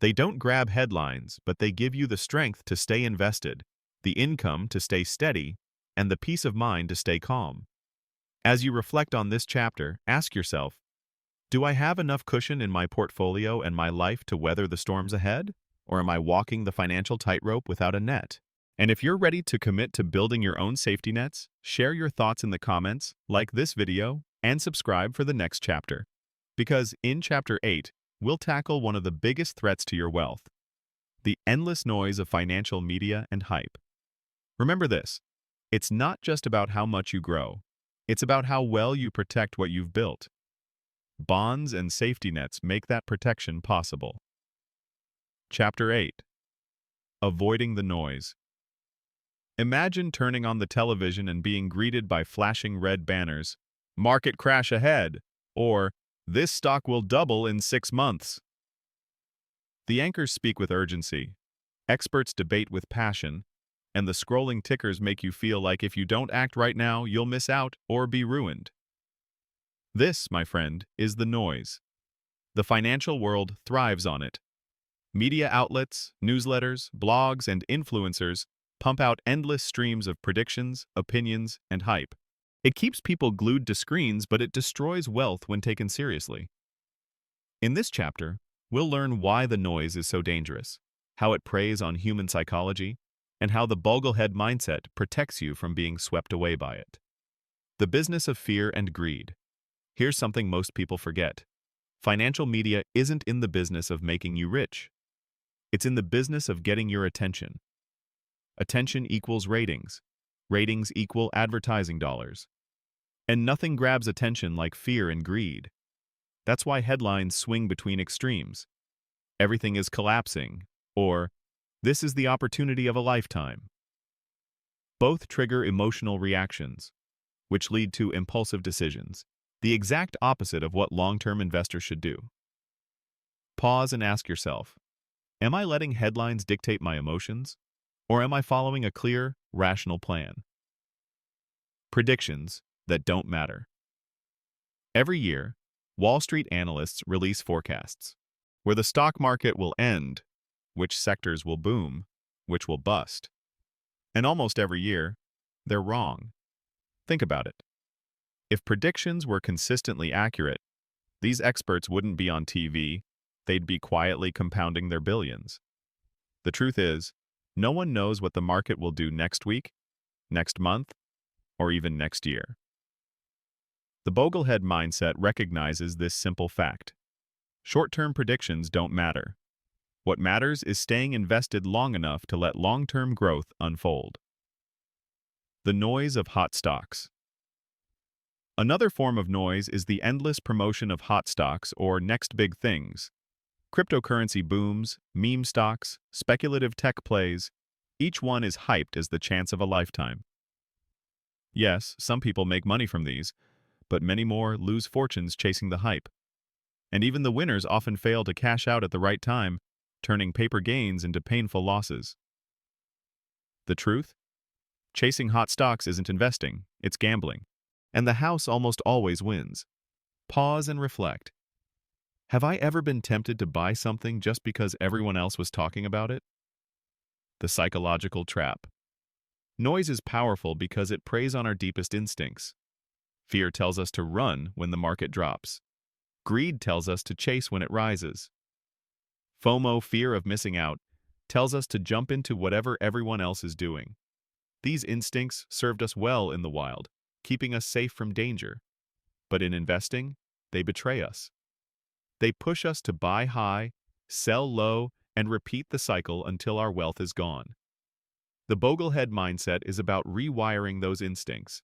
They don't grab headlines, but they give you the strength to stay invested, the income to stay steady, and the peace of mind to stay calm. As you reflect on this chapter, ask yourself, do I have enough cushion in my portfolio and my life to weather the storms ahead? Or am I walking the financial tightrope without a net? And if you're ready to commit to building your own safety nets, share your thoughts in the comments, like this video, and subscribe for the next chapter. Because in Chapter 8, we'll tackle one of the biggest threats to your wealth: the endless noise of financial media and hype. Remember this, it's not just about how much you grow, it's about how well you protect what you've built. Bonds and safety nets make that protection possible. Chapter 8. Avoiding the noise. Imagine turning on the television and being greeted by flashing red banners, "Market crash ahead," or "This stock will double in 6 months." The anchors speak with urgency, experts debate with passion, and the scrolling tickers make you feel like if you don't act right now, you'll miss out or be ruined. This, my friend, is the noise. The financial world thrives on it. Media outlets, newsletters, blogs, and influencers pump out endless streams of predictions, opinions, and hype. It keeps people glued to screens, but it destroys wealth when taken seriously. In this chapter, we'll learn why the noise is so dangerous, how it preys on human psychology, and how the Boglehead mindset protects you from being swept away by it. The business of fear and greed. Here's something most people forget. Financial media isn't in the business of making you rich. It's in the business of getting your attention. Attention equals ratings. Ratings equal advertising dollars. And nothing grabs attention like fear and greed. That's why headlines swing between extremes. Everything is collapsing, or this is the opportunity of a lifetime. Both trigger emotional reactions, which lead to impulsive decisions, the exact opposite of what long-term investors should do. Pause and ask yourself, am I letting headlines dictate my emotions? Or am I following a clear, rational plan? Predictions that don't matter. Every year, Wall Street analysts release forecasts, where the stock market will end, which sectors will boom, which will bust. And almost every year, they're wrong. Think about it. If predictions were consistently accurate, these experts wouldn't be on TV, they'd be quietly compounding their billions. The truth is, no one knows what the market will do next week, next month, or even next year. The Boglehead mindset recognizes this simple fact. Short-term predictions don't matter. What matters is staying invested long enough to let long-term growth unfold. The noise of hot stocks. Another form of noise is the endless promotion of hot stocks or next big things. Cryptocurrency booms, meme stocks, speculative tech plays, each one is hyped as the chance of a lifetime. Yes, some people make money from these, but many more lose fortunes chasing the hype. And even the winners often fail to cash out at the right time, turning paper gains into painful losses. The truth? Chasing hot stocks isn't investing, it's gambling. And the house almost always wins. Pause and reflect. Have I ever been tempted to buy something just because everyone else was talking about it? The psychological trap. Noise is powerful because it preys on our deepest instincts. Fear tells us to run when the market drops. Greed tells us to chase when it rises. FOMO, fear of missing out, tells us to jump into whatever everyone else is doing. These instincts served us well in the wild, keeping us safe from danger. But in investing, they betray us. They push us to buy high, sell low, and repeat the cycle until our wealth is gone. The Boglehead mindset is about rewiring those instincts.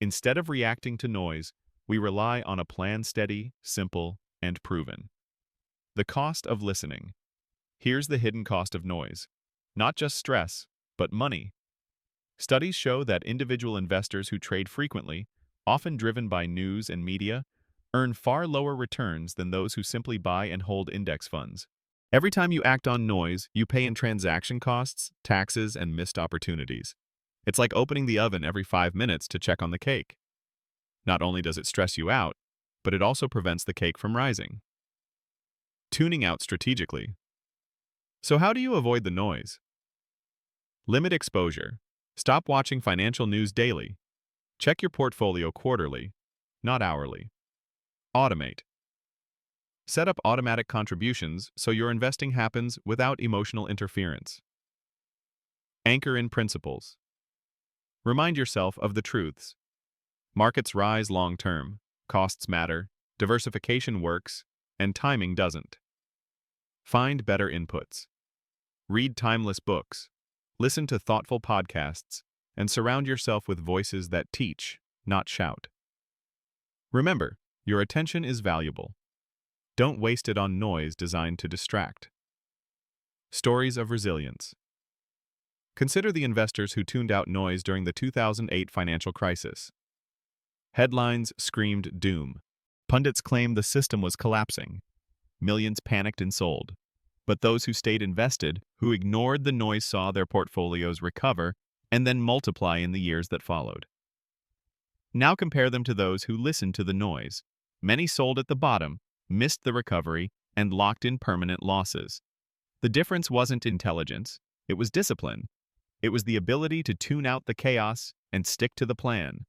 Instead of reacting to noise, we rely on a plan steady, simple, and proven. The cost of listening. Here's the hidden cost of noise. Not just stress, but money. Studies show that individual investors who trade frequently, often driven by news and media, earn far lower returns than those who simply buy and hold index funds. Every time you act on noise, you pay in transaction costs, taxes, and missed opportunities. It's like opening the oven every 5 minutes to check on the cake. Not only does it stress you out, but it also prevents the cake from rising. Tuning out strategically. So how do you avoid the noise? Limit exposure. Stop watching financial news daily. Check your portfolio quarterly, not hourly. Automate. Set up automatic contributions so your investing happens without emotional interference. Anchor in principles. Remind yourself of the truths. Markets rise long-term, costs matter, diversification works, and timing doesn't. Find better inputs. Read timeless books. Listen to thoughtful podcasts, and surround yourself with voices that teach, not shout. Remember, your attention is valuable. Don't waste it on noise designed to distract. Stories of resilience. Consider the investors who tuned out noise during the 2008 financial crisis. Headlines screamed doom. Pundits claimed the system was collapsing. Millions panicked and sold. But those who stayed invested, who ignored the noise, saw their portfolios recover and then multiply in the years that followed. Now compare them to those who listened to the noise. Many sold at the bottom, missed the recovery, and locked in permanent losses. The difference wasn't intelligence, it was discipline. It was the ability to tune out the chaos and stick to the plan.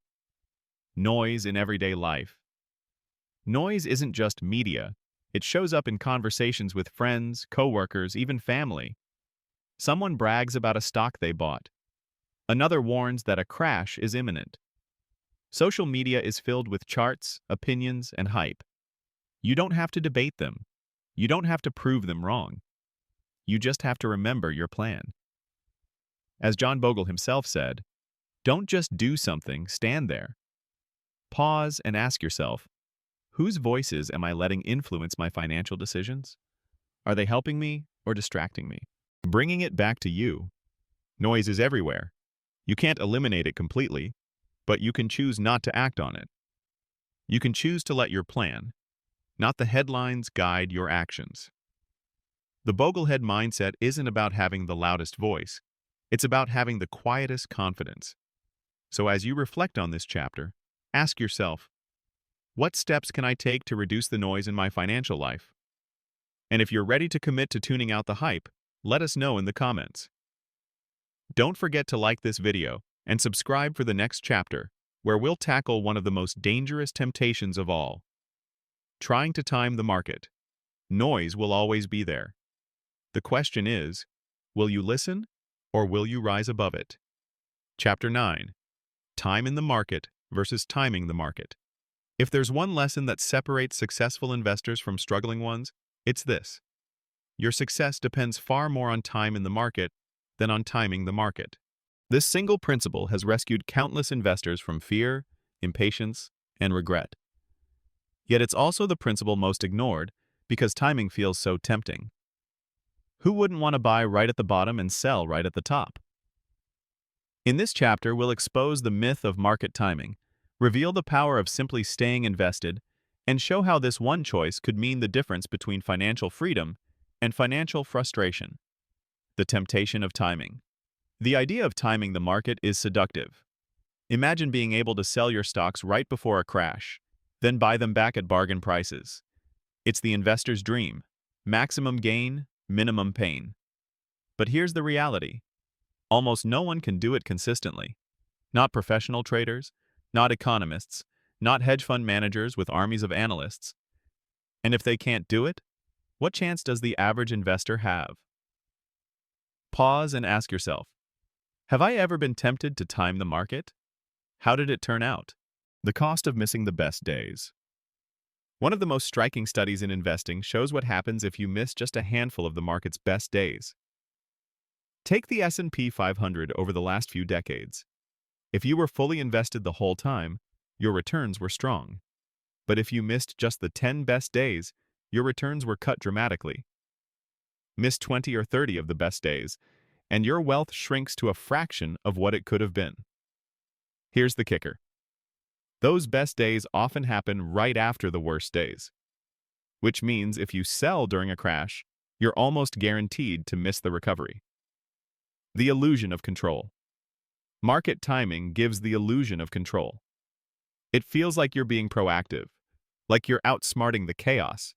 Noise in everyday life. Noise isn't just media. It shows up in conversations with friends, coworkers, even family. Someone brags about a stock they bought. Another warns that a crash is imminent. Social media is filled with charts, opinions, and hype. You don't have to debate them. You don't have to prove them wrong. You just have to remember your plan. As John Bogle himself said, don't just do something, stand there. Pause and ask yourself, whose voices am I letting influence my financial decisions? Are they helping me or distracting me? Bringing it back to you. Noise is everywhere. You can't eliminate it completely, but you can choose not to act on it. You can choose to let your plan, not the headlines, guide your actions. The Boglehead mindset isn't about having the loudest voice. It's about having the quietest confidence. So as you reflect on this chapter, ask yourself, what steps can I take to reduce the noise in my financial life? And if you're ready to commit to tuning out the hype, let us know in the comments. Don't forget to like this video and subscribe for the next chapter, where we'll tackle one of the most dangerous temptations of all. Trying to time the market. Noise will always be there. The question is, will you listen or will you rise above it? Chapter 9. Time in the market versus timing the market. If there's one lesson that separates successful investors from struggling ones, it's this. Your success depends far more on time in the market than on timing the market. This single principle has rescued countless investors from fear, impatience, and regret. Yet it's also the principle most ignored because timing feels so tempting. Who wouldn't want to buy right at the bottom and sell right at the top? In this chapter, we'll expose the myth of market timing, reveal the power of simply staying invested, and show how this one choice could mean the difference between financial freedom and financial frustration. The temptation of timing. The idea of timing the market is seductive. Imagine being able to sell your stocks right before a crash, then buy them back at bargain prices. It's the investor's dream. Maximum gain, minimum pain. But here's the reality. Almost no one can do it consistently. Not professional traders, not economists, not hedge fund managers with armies of analysts. And if they can't do it, what chance does the average investor have? Pause and ask yourself, have I ever been tempted to time the market? How did it turn out? The cost of missing the best days. One of the most striking studies in investing shows what happens if you miss just a handful of the market's best days. Take the S&P 500 over the last few decades. If you were fully invested the whole time, your returns were strong. But if you missed just the 10 best days, your returns were cut dramatically. Miss 20 or 30 of the best days, and your wealth shrinks to a fraction of what it could have been. Here's the kicker. Those best days often happen right after the worst days, which means if you sell during a crash, you're almost guaranteed to miss the recovery. The illusion of control. Market timing gives the illusion of control. It feels like you're being proactive, like you're outsmarting the chaos.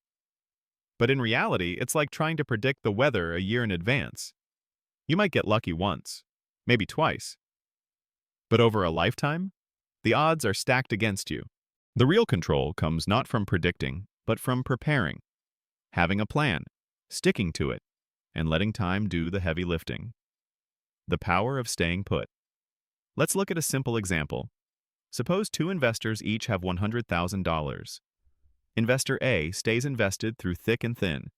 But in reality, it's like trying to predict the weather a year in advance. You might get lucky once, maybe twice. But over a lifetime, the odds are stacked against you. The real control comes not from predicting, but from preparing, having a plan, sticking to it, and letting time do the heavy lifting. The power of staying put. Let's look at a simple example. Suppose two investors each have $100,000. Investor A stays invested through thick and thin.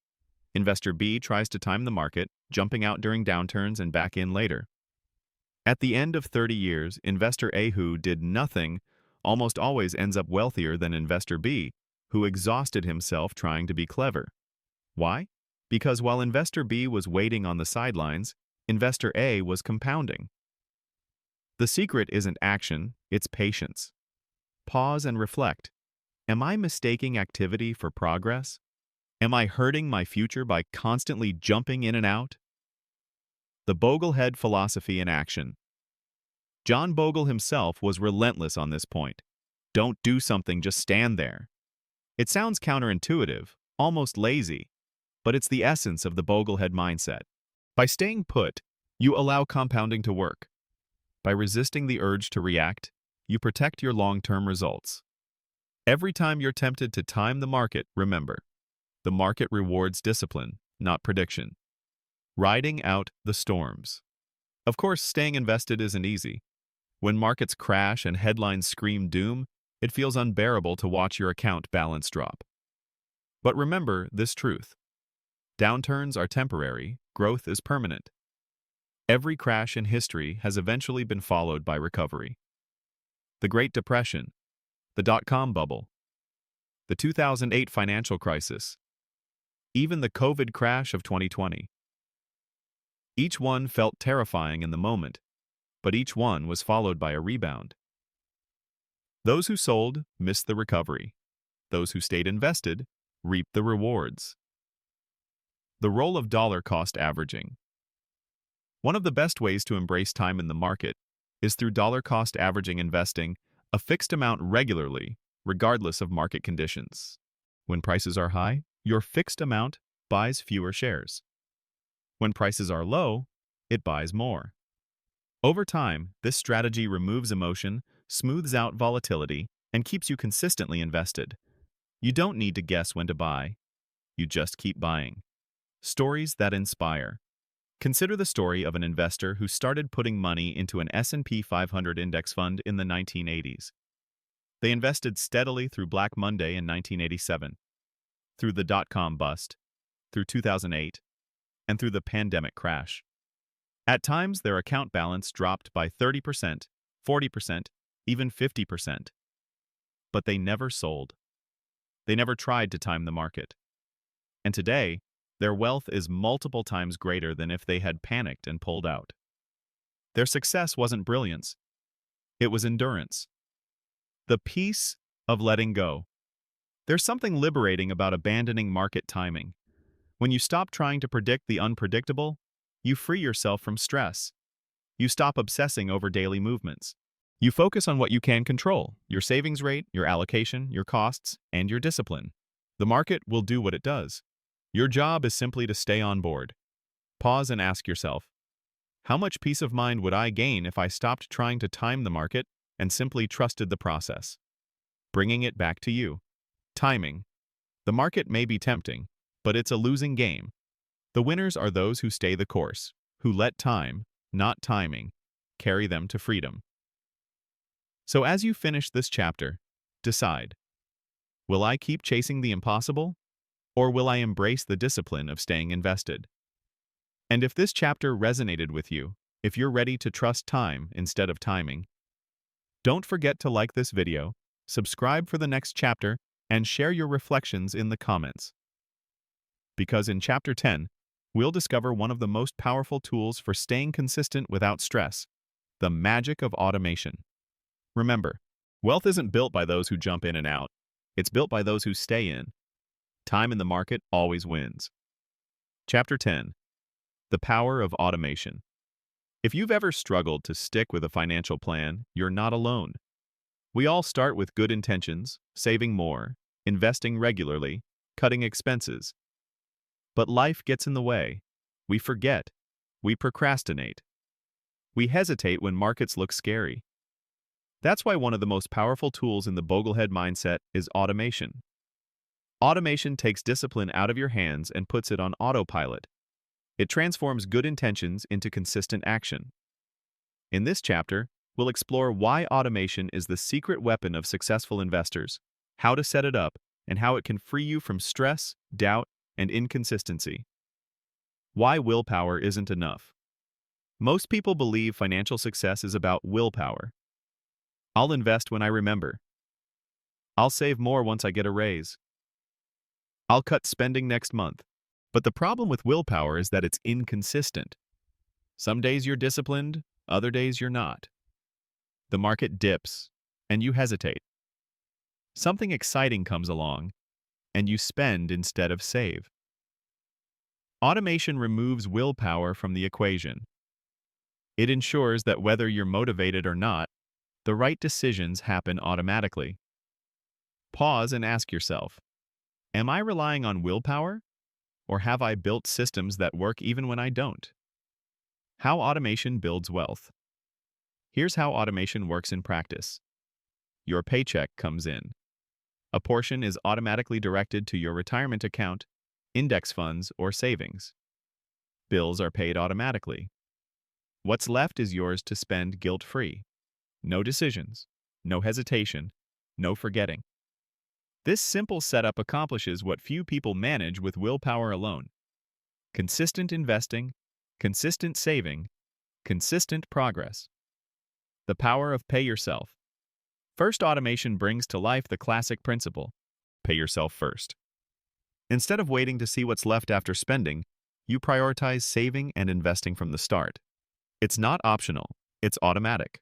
Investor B tries to time the market, jumping out during downturns and back in later. At the end of 30 years, Investor A, who did nothing, almost always ends up wealthier than Investor B, who exhausted himself trying to be clever. Why? Because while Investor B was waiting on the sidelines, Investor A was compounding. The secret isn't action, it's patience. Pause and reflect. Am I mistaking activity for progress? Am I hurting my future by constantly jumping in and out? The Boglehead philosophy in action. John Bogle himself was relentless on this point. Don't do something, just stand there. It sounds counterintuitive, almost lazy, but it's the essence of the Boglehead mindset. By staying put, you allow compounding to work. By resisting the urge to react, you protect your long-term results. Every time you're tempted to time the market, remember, the market rewards discipline, not prediction. Riding out the storms. Of course, staying invested isn't easy. When markets crash and headlines scream doom, it feels unbearable to watch your account balance drop. But remember this truth. Downturns are temporary, growth is permanent. Every crash in history has eventually been followed by recovery. The Great Depression, the dot-com bubble, the 2008 financial crisis, even the COVID crash of 2020. Each one felt terrifying in the moment, but each one was followed by a rebound. Those who sold missed the recovery. Those who stayed invested reaped the rewards. The role of dollar cost averaging. One of the best ways to embrace time in the market is through dollar cost averaging, investing a fixed amount regularly, regardless of market conditions. When prices are high, your fixed amount buys fewer shares. When prices are low, it buys more. Over time, this strategy removes emotion, smooths out volatility, and keeps you consistently invested. You don't need to guess when to buy. You just keep buying. Stories that inspire. Consider the story of an investor who started putting money into an S&P 500 index fund in the 1980s. They invested steadily through Black Monday in 1987, through the dot-com bust, through 2008, and through the pandemic crash. At times, their account balance dropped by 30%, 40%, even 50%. But they never sold. They never tried to time the market. And today, their wealth is multiple times greater than if they had panicked and pulled out. Their success wasn't brilliance. It was endurance. The peace of letting go. There's something liberating about abandoning market timing. When you stop trying to predict the unpredictable, you free yourself from stress. You stop obsessing over daily movements. You focus on what you can control: your savings rate, your allocation, your costs, and your discipline. The market will do what it does. Your job is simply to stay on board. Pause and ask yourself, how much peace of mind would I gain if I stopped trying to time the market and simply trusted the process? Bringing it back to you. Timing. The market may be tempting, but it's a losing game. The winners are those who stay the course, who let time, not timing, carry them to freedom. So as you finish this chapter, decide, will I keep chasing the impossible, or will I embrace the discipline of staying invested? And if this chapter resonated with you, if you're ready to trust time instead of timing, don't forget to like this video, subscribe for the next chapter, and share your reflections in the comments. Because in Chapter 10, we'll discover one of the most powerful tools for staying consistent without stress: the magic of automation. Remember, Wealth isn't built by those who jump in and out. It's built by those who stay in. Time in the market always wins. Chapter 10. The Power of Automation. If you've ever struggled to stick with a financial plan, you're not alone. We all start with good intentions, saving more, investing regularly, cutting expenses. But life gets in the way. We forget. We procrastinate. We hesitate when markets look scary. That's why one of the most powerful tools in the Boglehead mindset is automation. Automation takes discipline out of your hands and puts it on autopilot. It transforms good intentions into consistent action. In this chapter, we'll explore why automation is the secret weapon of successful investors, how to set it up, and how it can free you from stress, doubt, and inconsistency. Why willpower isn't enough. Most people believe financial success is about willpower. I'll invest when I remember. I'll save more once I get a raise. I'll cut spending next month. But the problem with willpower is that it's inconsistent. Some days you're disciplined, other days you're not. The market dips, and you hesitate. Something exciting comes along, and you spend instead of save. Automation removes willpower from the equation. It ensures that whether you're motivated or not, the right decisions happen automatically. Pause and ask yourself, am I relying on willpower? Or have I built systems that work even when I don't? How automation builds wealth. Here's how automation works in practice. Your paycheck comes in. A portion is automatically directed to your retirement account, index funds, or savings. Bills are paid automatically. What's left is yours to spend guilt-free. No decisions, no hesitation, no forgetting. This simple setup accomplishes what few people manage with willpower alone. Consistent investing, consistent saving, consistent progress. The power of pay yourself. First, automation brings to life the classic principle: pay yourself first. Instead of waiting to see what's left after spending, you prioritize saving and investing from the start. It's not optional, it's automatic.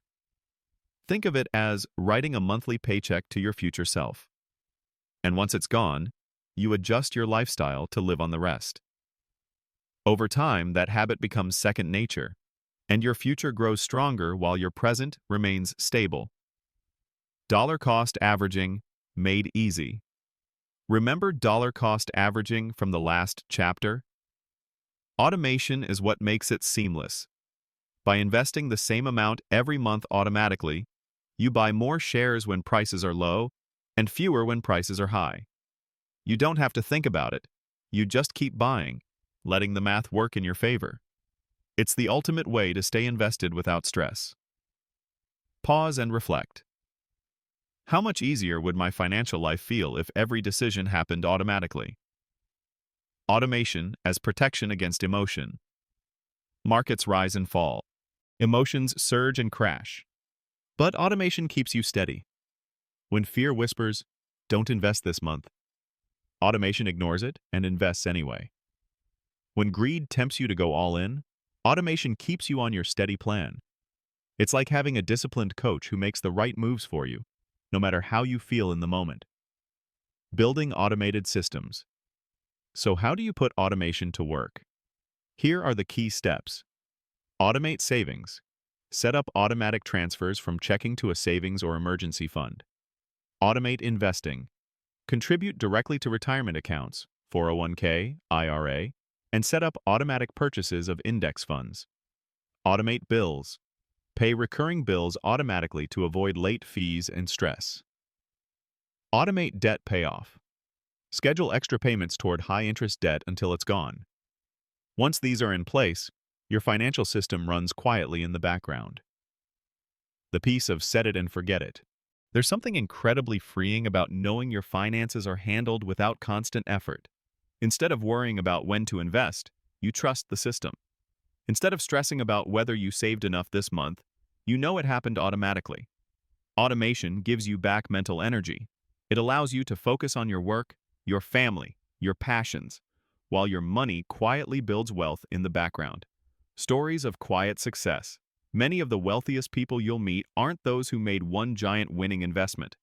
Think of it as writing a monthly paycheck to your future self. And once it's gone, you adjust your lifestyle to live on the rest. Over time, that habit becomes second nature, and your future grows stronger while your present remains stable. Dollar cost averaging made easy. Remember dollar cost averaging from the last chapter? Automation is what makes it seamless. By investing the same amount every month automatically, you buy more shares when prices are low and fewer when prices are high. You don't have to think about it. You just keep buying, letting the math work in your favor. It's the ultimate way to stay invested without stress. Pause and reflect. How much easier would my financial life feel if every decision happened automatically? Automation as protection against emotion. Markets rise and fall. Emotions surge and crash. But automation keeps you steady. When fear whispers, "Don't invest this month," automation ignores it and invests anyway. When greed tempts you to go all in, automation keeps you on your steady plan. It's like having a disciplined coach who makes the right moves for you, no matter how you feel in the moment. Building automated systems. So how do you put automation to work? Here are the key steps. Automate savings. Set up automatic transfers from checking to a savings or emergency fund. Automate investing. Contribute directly to retirement accounts, 401k, IRA, and set up automatic purchases of index funds. Automate bills. Pay recurring bills automatically to avoid late fees and stress. Automate debt payoff. Schedule extra payments toward high-interest debt until it's gone. Once these are in place, your financial system runs quietly in the background. The peace of set it and forget it. There's something incredibly freeing about knowing your finances are handled without constant effort. Instead of worrying about when to invest, you trust the system. Instead of stressing about whether you saved enough this month, you know it happened automatically. Automation gives you back mental energy. It allows you to focus on your work, your family, your passions, while your money quietly builds wealth in the background. Stories of quiet success. Many of the wealthiest people you'll meet aren't those who made one giant winning investment.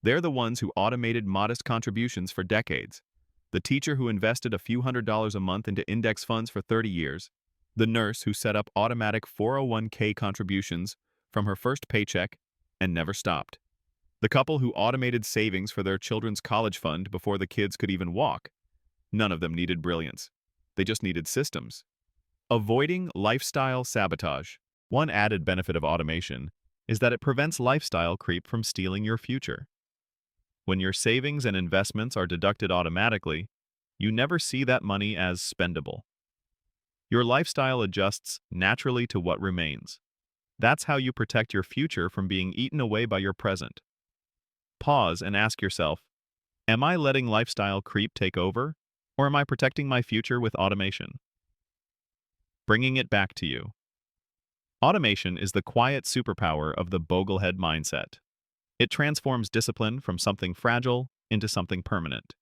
They're the ones who automated modest contributions for decades. The teacher who invested a few $100s a month into index funds for 30 years. The nurse who set up automatic 401k contributions from her first paycheck and never stopped. The couple who automated savings for their children's college fund before the kids could even walk. None of them needed brilliance. They just needed systems. Avoiding lifestyle sabotage. One added benefit of automation is that it prevents lifestyle creep from stealing your future. When your savings and investments are deducted automatically, you never see that money as spendable. Your lifestyle adjusts naturally to what remains. That's how you protect your future from being eaten away by your present. Pause and ask yourself, am I letting lifestyle creep take over, or am I protecting my future with automation? Bringing it back to you. Automation is the quiet superpower of the Boglehead mindset. It transforms discipline from something fragile into something permanent.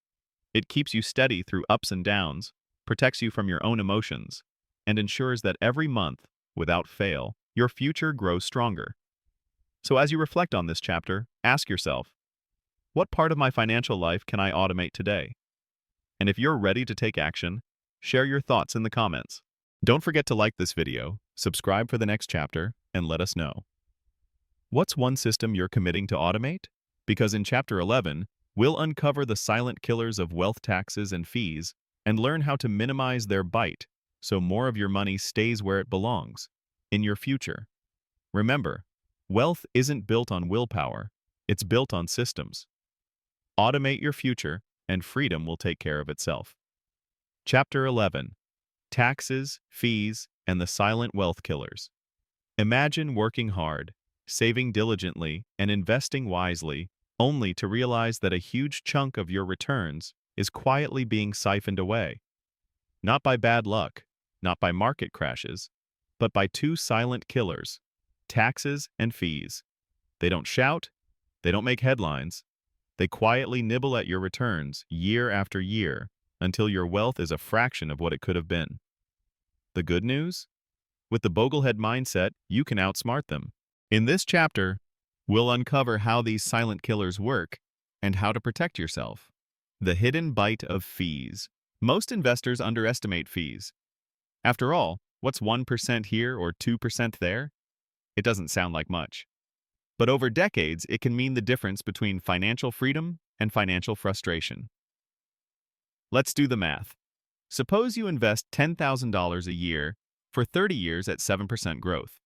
It keeps you steady through ups and downs, protects you from your own emotions, and ensures that every month, without fail, your future grows stronger. So as you reflect on this chapter, ask yourself, what part of my financial life can I automate today? And if you're ready to take action, share your thoughts in the comments. Don't forget to like this video, subscribe for the next chapter, and let us know. What's one system you're committing to automate? Because in Chapter 11, we'll uncover the silent killers of wealth taxes and fees and learn how to minimize their bite so more of your money stays where it belongs, in your future. Remember, wealth isn't built on willpower, it's built on systems. Automate your future, and freedom will take care of itself. Chapter 11. Taxes, Fees, and the Silent Wealth Killers. Imagine working hard, saving diligently, and investing wisely, only to realize that a huge chunk of your returns is quietly being siphoned away. Not by bad luck, not by market crashes, but by two silent killers, taxes and fees. They don't shout, they don't make headlines. They quietly nibble at your returns year after year until your wealth is a fraction of what it could have been. The good news? With the Boglehead mindset, you can outsmart them. In this chapter, we'll uncover how these silent killers work and how to protect yourself. The hidden bite of fees. Most investors underestimate fees. After all, what's 1% here or 2% there? It doesn't sound like much. But over decades, it can mean the difference between financial freedom and financial frustration. Let's do the math. Suppose you invest $10,000 a year for 30 years at 7% growth.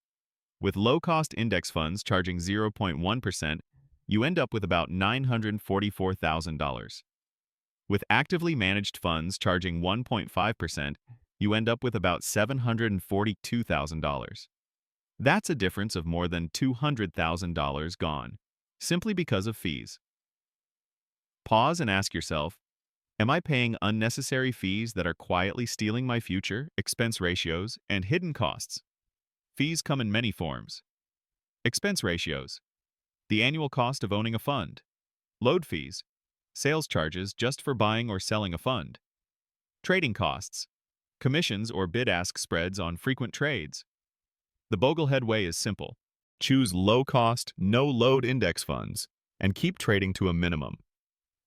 With low-cost index funds charging 0.1%, you end up with about $944,000. With actively managed funds charging 1.5%, you end up with about $742,000. That's a difference of more than $200,000 gone, simply because of fees. Pause and ask yourself, am I paying unnecessary fees that are quietly stealing my future, expense ratios, and hidden costs? Fees come in many forms. Expense ratios, the annual cost of owning a fund. Load fees, sales charges just for buying or selling a fund. Trading costs, commissions or bid-ask spreads on frequent trades. The Boglehead way is simple. Choose low-cost, no-load index funds and keep trading to a minimum.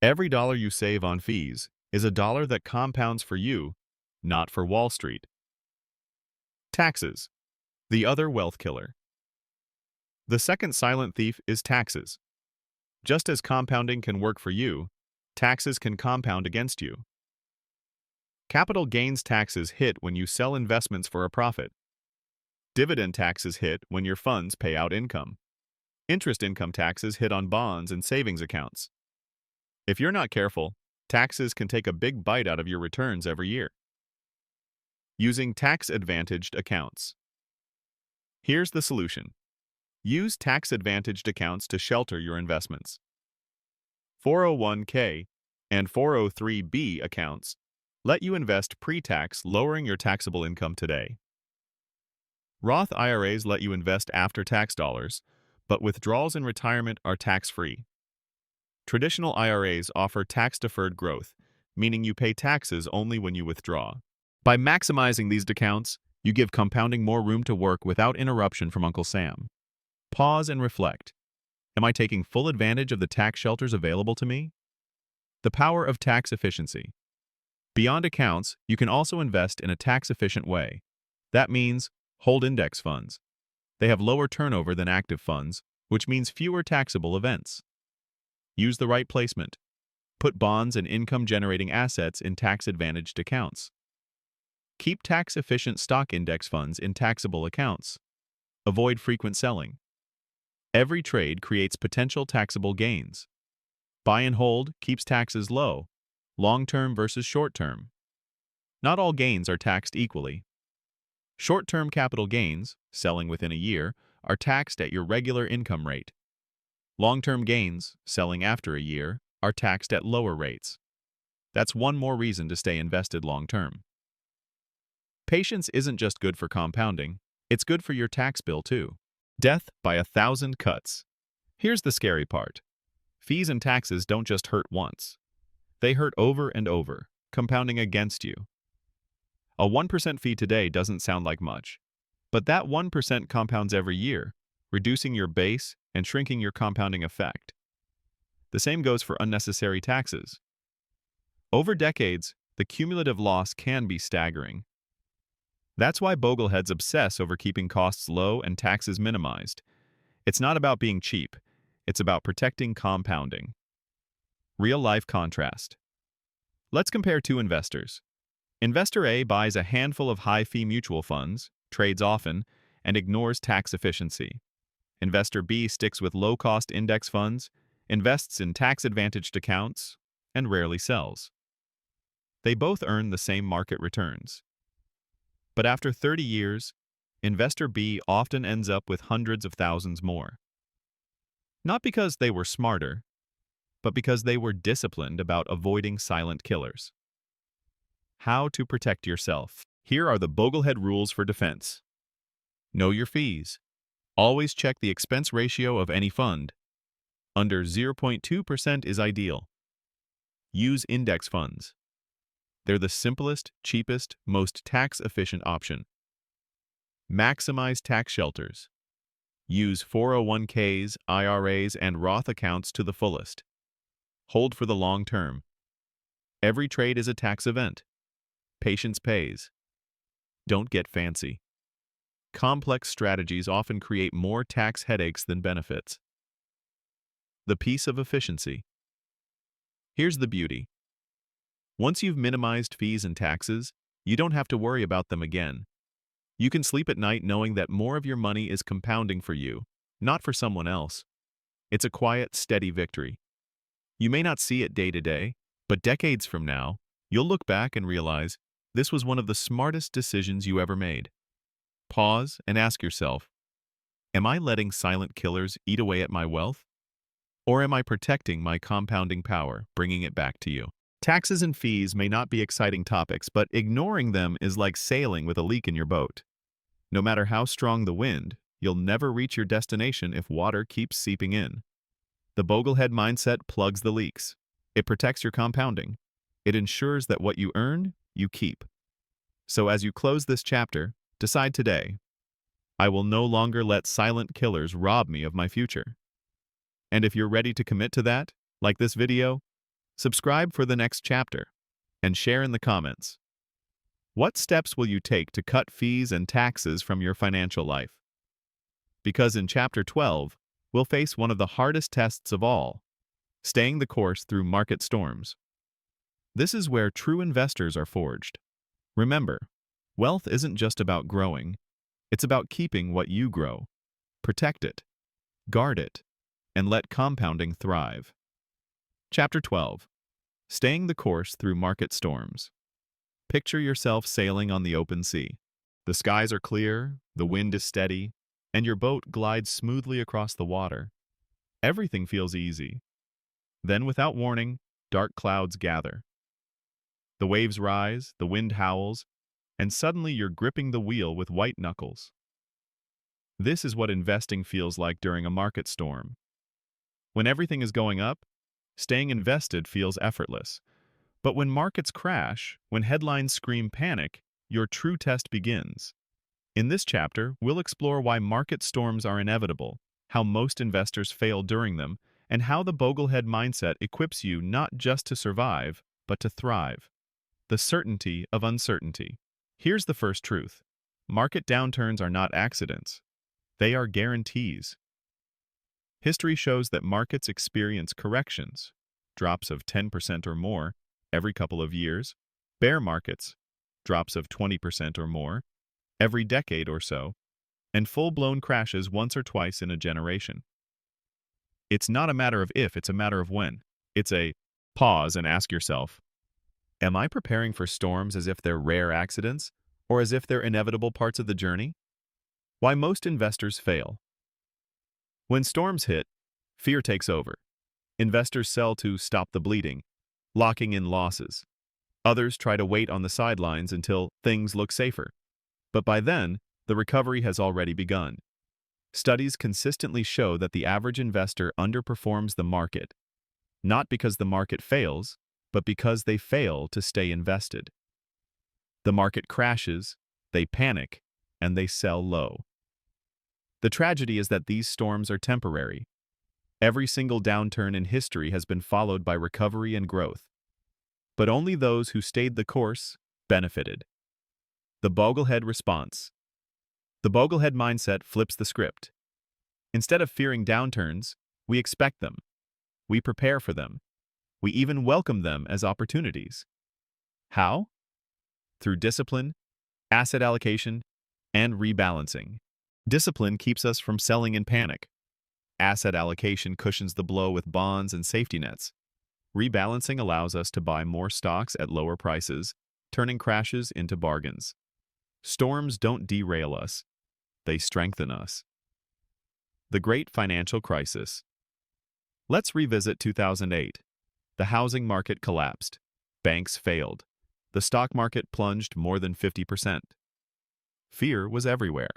Every dollar you save on fees is a dollar that compounds for you, not for Wall Street. Taxes, the other wealth killer. The second silent thief is taxes. Just as compounding can work for you, taxes can compound against you. Capital gains taxes hit when you sell investments for a profit. Dividend taxes hit when your funds pay out income. Interest income taxes hit on bonds and savings accounts. If you're not careful, taxes can take a big bite out of your returns every year. Using tax-advantaged accounts. Here's the solution. Use tax-advantaged accounts to shelter your investments. 401k and 403b accounts let you invest pre-tax, lowering your taxable income today. Roth IRAs let you invest after-tax dollars, but withdrawals in retirement are tax-free. Traditional IRAs offer tax-deferred growth, meaning you pay taxes only when you withdraw. By maximizing these accounts, You give compounding more room to work without interruption from Uncle Sam. Pause and reflect. Am I taking full advantage of the tax shelters available to me? The power of tax efficiency. Beyond accounts, you can also invest in a tax-efficient way. That means hold index funds. They have lower turnover than active funds, which means fewer taxable events. Use the right placement. Put bonds and income-generating assets in tax-advantaged accounts. Keep tax-efficient stock index funds in taxable accounts. Avoid frequent selling. Every trade creates potential taxable gains. Buy and hold keeps taxes low, long-term versus short-term. Not all gains are taxed equally. Short-term capital gains, selling within a year, are taxed at your regular income rate. Long-term gains, selling after a year, are taxed at lower rates. That's one more reason to stay invested long-term. Patience isn't just good for compounding, it's good for your tax bill too. Death by 1,000 cuts. Here's the scary part. Fees and taxes don't just hurt once. They hurt over and over, compounding against you. A 1% fee today doesn't sound like much, but that 1% compounds every year, reducing your base and shrinking your compounding effect. The same goes for unnecessary taxes. Over decades, the cumulative loss can be staggering. That's why Bogleheads obsess over keeping costs low and taxes minimized. It's not about being cheap, it's about protecting compounding. Real-life contrast. Let's compare two investors. Investor A buys a handful of high-fee mutual funds, trades often, and ignores tax efficiency. Investor B sticks with low-cost index funds, invests in tax-advantaged accounts, and rarely sells. They both earn the same market returns. But after 30 years, Investor B often ends up with hundreds of thousands more. Not because they were smarter, but because they were disciplined about avoiding silent killers. How to protect yourself. Here are the Boglehead rules for defense. Know your fees. Always check the expense ratio of any fund. Under 0.2% is ideal. Use index funds. They're the simplest, cheapest, most tax-efficient option. Maximize tax shelters. Use 401ks, IRAs, and Roth accounts to the fullest. Hold for the long term. Every trade is a tax event. Patience pays. Don't get fancy. Complex strategies often create more tax headaches than benefits. The peace of efficiency. Here's the beauty. Once you've minimized fees and taxes, you don't have to worry about them again. You can sleep at night knowing that more of your money is compounding for you, not for someone else. It's a quiet, steady victory. You may not see it day to day, but decades from now, you'll look back and realize this was one of the smartest decisions you ever made. Pause and ask yourself, am I letting silent killers eat away at my wealth? Or am I protecting my compounding power, bringing it back to you? Taxes and fees may not be exciting topics, but ignoring them is like sailing with a leak in your boat. No matter how strong the wind, you'll never reach your destination if water keeps seeping in. The Boglehead mindset plugs the leaks. It protects your compounding. It ensures that what you earn, you keep. So as you close this chapter, decide today, I will no longer let silent killers rob me of my future. And if you're ready to commit to that, like this video, subscribe for the next chapter, and share in the comments. What steps will you take to cut fees and taxes from your financial life? Because in Chapter 12, we'll face one of the hardest tests of all, staying the course through market storms. This is where true investors are forged. Remember, wealth isn't just about growing, it's about keeping what you grow. Protect it, guard it, and let compounding thrive. Chapter 12. Staying the course through market storms. Picture yourself sailing on the open sea. The skies are clear, the wind is steady, and your boat glides smoothly across the water. Everything feels easy. Then, without warning, dark clouds gather. The waves rise, the wind howls, and suddenly you're gripping the wheel with white knuckles. This is what investing feels like during a market storm. When everything is going up, staying invested feels effortless. But when markets crash, when headlines scream panic, your true test begins. In this chapter, we'll explore why market storms are inevitable, how most investors fail during them, and how the Boglehead mindset equips you not just to survive, but to thrive. The certainty of uncertainty. Here's the first truth. Market downturns are not accidents. They are guarantees. History shows that markets experience corrections, drops of 10% or more every couple of years, bear markets, drops of 20% or more every decade or so, and full-blown crashes once or twice in a generation. It's not a matter of if, it's a matter of when. It's a pause and ask yourself, am I preparing for storms as if they're rare accidents, or as if they're inevitable parts of the journey? Why most investors fail. When storms hit, fear takes over. Investors sell to stop the bleeding, locking in losses. Others try to wait on the sidelines until things look safer. But by then, the recovery has already begun. Studies consistently show that the average investor underperforms the market, not because the market fails, but because they fail to stay invested. The market crashes, they panic, and they sell low. The tragedy is that these storms are temporary. Every single downturn in history has been followed by recovery and growth. But only those who stayed the course benefited. The Boglehead response. The Boglehead mindset flips the script. Instead of fearing downturns, we expect them. We prepare for them. We even welcome them as opportunities. How? Through discipline, asset allocation, and rebalancing. Discipline keeps us from selling in panic. Asset allocation cushions the blow with bonds and safety nets. Rebalancing allows us to buy more stocks at lower prices, turning crashes into bargains. Storms don't derail us. They strengthen us. The Great Financial Crisis. Let's revisit 2008. The housing market collapsed. Banks failed. The stock market plunged more than 50%. Fear was everywhere.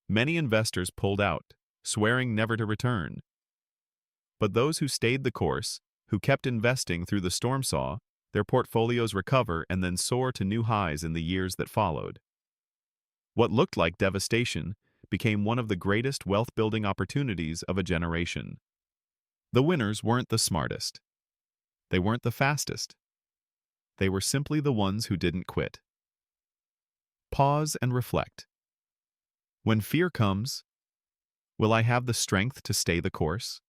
Many investors pulled out, swearing never to return. But those who stayed the course, who kept investing through the storm, saw their portfolios recover and then soar to new highs in the years that followed. What looked like devastation became one of the greatest wealth-building opportunities of a generation. The winners weren't the smartest. They weren't the fastest. They were simply the ones who didn't quit. Pause and reflect. When fear comes, will I have the strength to stay the course?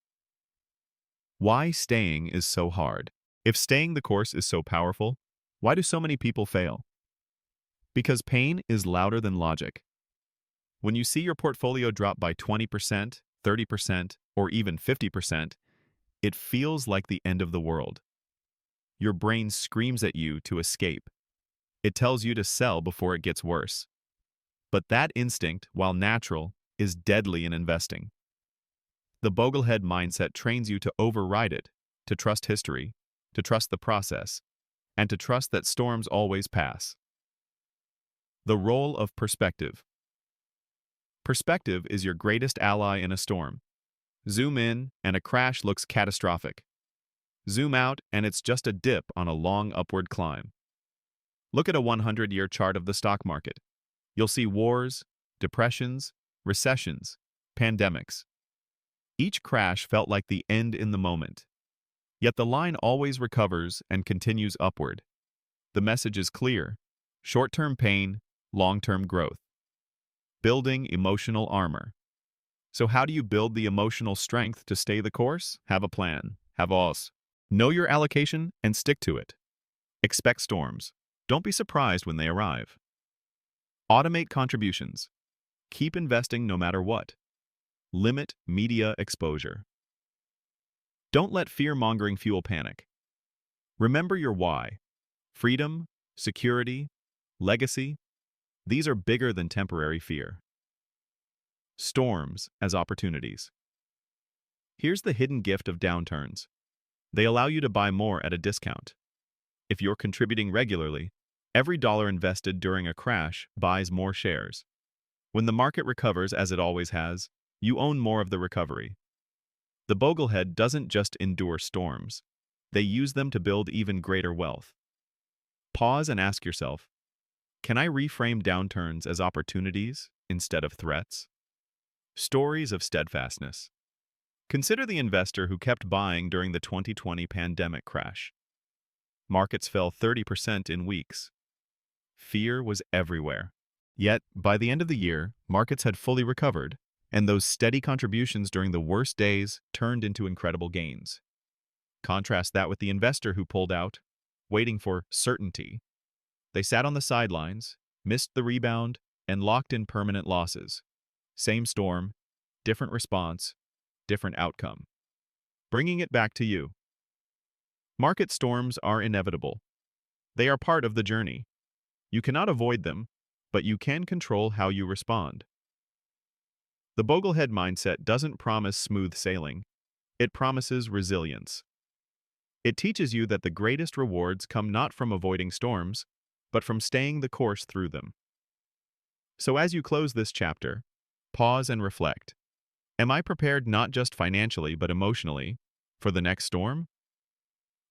Why staying is so hard. If staying the course is so powerful, why do so many people fail? Because pain is louder than logic. When you see your portfolio drop by 20%, 30%, or even 50%, it feels like the end of the world. Your brain screams at you to escape. It tells you to sell before it gets worse. But that instinct, while natural, is deadly in investing. The Boglehead mindset trains you to override it, to trust history, to trust the process, and to trust that storms always pass. The role of perspective. Perspective is your greatest ally in a storm. Zoom in, and a crash looks catastrophic. Zoom out, and it's just a dip on a long upward climb. Look at a 100-year chart of the stock market. You'll see wars, depressions, recessions, pandemics. Each crash felt like the end in the moment. Yet the line always recovers and continues upward. The message is clear: short-term pain, long-term growth. Building emotional armor. So how do you build the emotional strength to stay the course? Have a plan. Have OS. Know your allocation and stick to it. Expect storms. Don't be surprised when they arrive. Automate contributions. Keep investing no matter what. Limit media exposure. Don't let fear-mongering fuel panic. Remember your why. Freedom, security, legacy. These are bigger than temporary fear. Storms as opportunities. Here's the hidden gift of downturns. They allow you to buy more at a discount. If you're contributing regularly, every dollar invested during a crash buys more shares. When the market recovers, as it always has, you own more of the recovery. The Boglehead doesn't just endure storms. They use them to build even greater wealth. Pause and ask yourself, Can I reframe downturns as opportunities instead of threats? Stories of steadfastness. Consider the investor who kept buying during the 2020 pandemic crash. Markets fell 30% in weeks. Fear was everywhere. Yet, by the end of the year, markets had fully recovered, and those steady contributions during the worst days turned into incredible gains. Contrast that with the investor who pulled out, waiting for certainty. They sat on the sidelines, missed the rebound, and locked in permanent losses. Same storm, different response, different outcome. Bringing it back to you. Market storms are inevitable. They are part of the journey. You cannot avoid them, but you can control how you respond. The Boglehead mindset doesn't promise smooth sailing. It promises resilience. It teaches you that the greatest rewards come not from avoiding storms, but from staying the course through them. So as you close this chapter, pause and reflect. Am I prepared not just financially but emotionally for the next storm?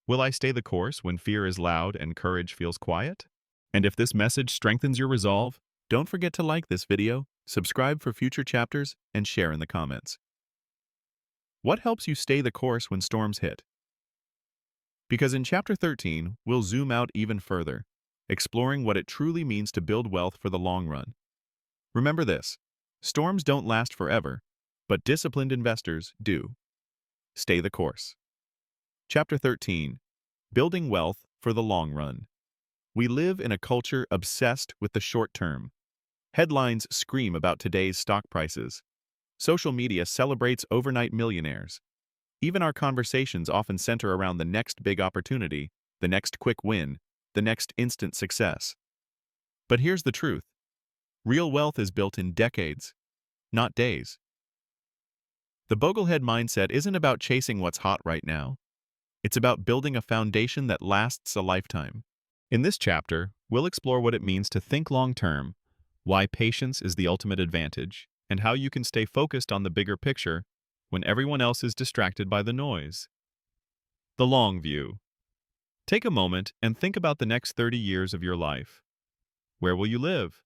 Will I stay the course when fear is loud and courage feels quiet? And if this message strengthens your resolve, don't forget to like this video, subscribe for future chapters, and share in the comments. What helps you stay the course when storms hit? Because in Chapter 13, we'll zoom out even further, exploring what it truly means to build wealth for the long run. Remember this: storms don't last forever, but disciplined investors do. Stay the course. Chapter 13. Building Wealth for the Long Run. We live in a culture obsessed with the short term. Headlines scream about today's stock prices. Social media celebrates overnight millionaires. Even our conversations often center around the next big opportunity, the next quick win, the next instant success. But here's the truth. Real wealth is built in decades, not days. The Boglehead mindset isn't about chasing what's hot right now. It's about building a foundation that lasts a lifetime. In this chapter, we'll explore what it means to think long-term, why patience is the ultimate advantage, and how you can stay focused on the bigger picture when everyone else is distracted by the noise. The long view. Take a moment and think about the next 30 years of your life. Where will you live?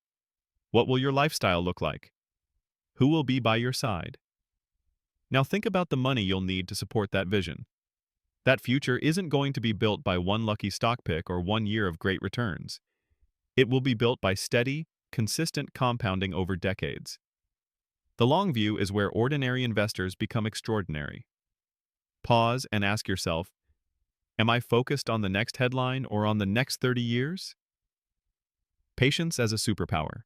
What will your lifestyle look like? Who will be by your side? Now think about the money you'll need to support that vision. That future isn't going to be built by one lucky stock pick or 1 year of great returns. It will be built by steady, consistent compounding over decades. The long view is where ordinary investors become extraordinary. Pause and ask yourself, am I focused on the next headline or on the next 30 years? Patience as a superpower.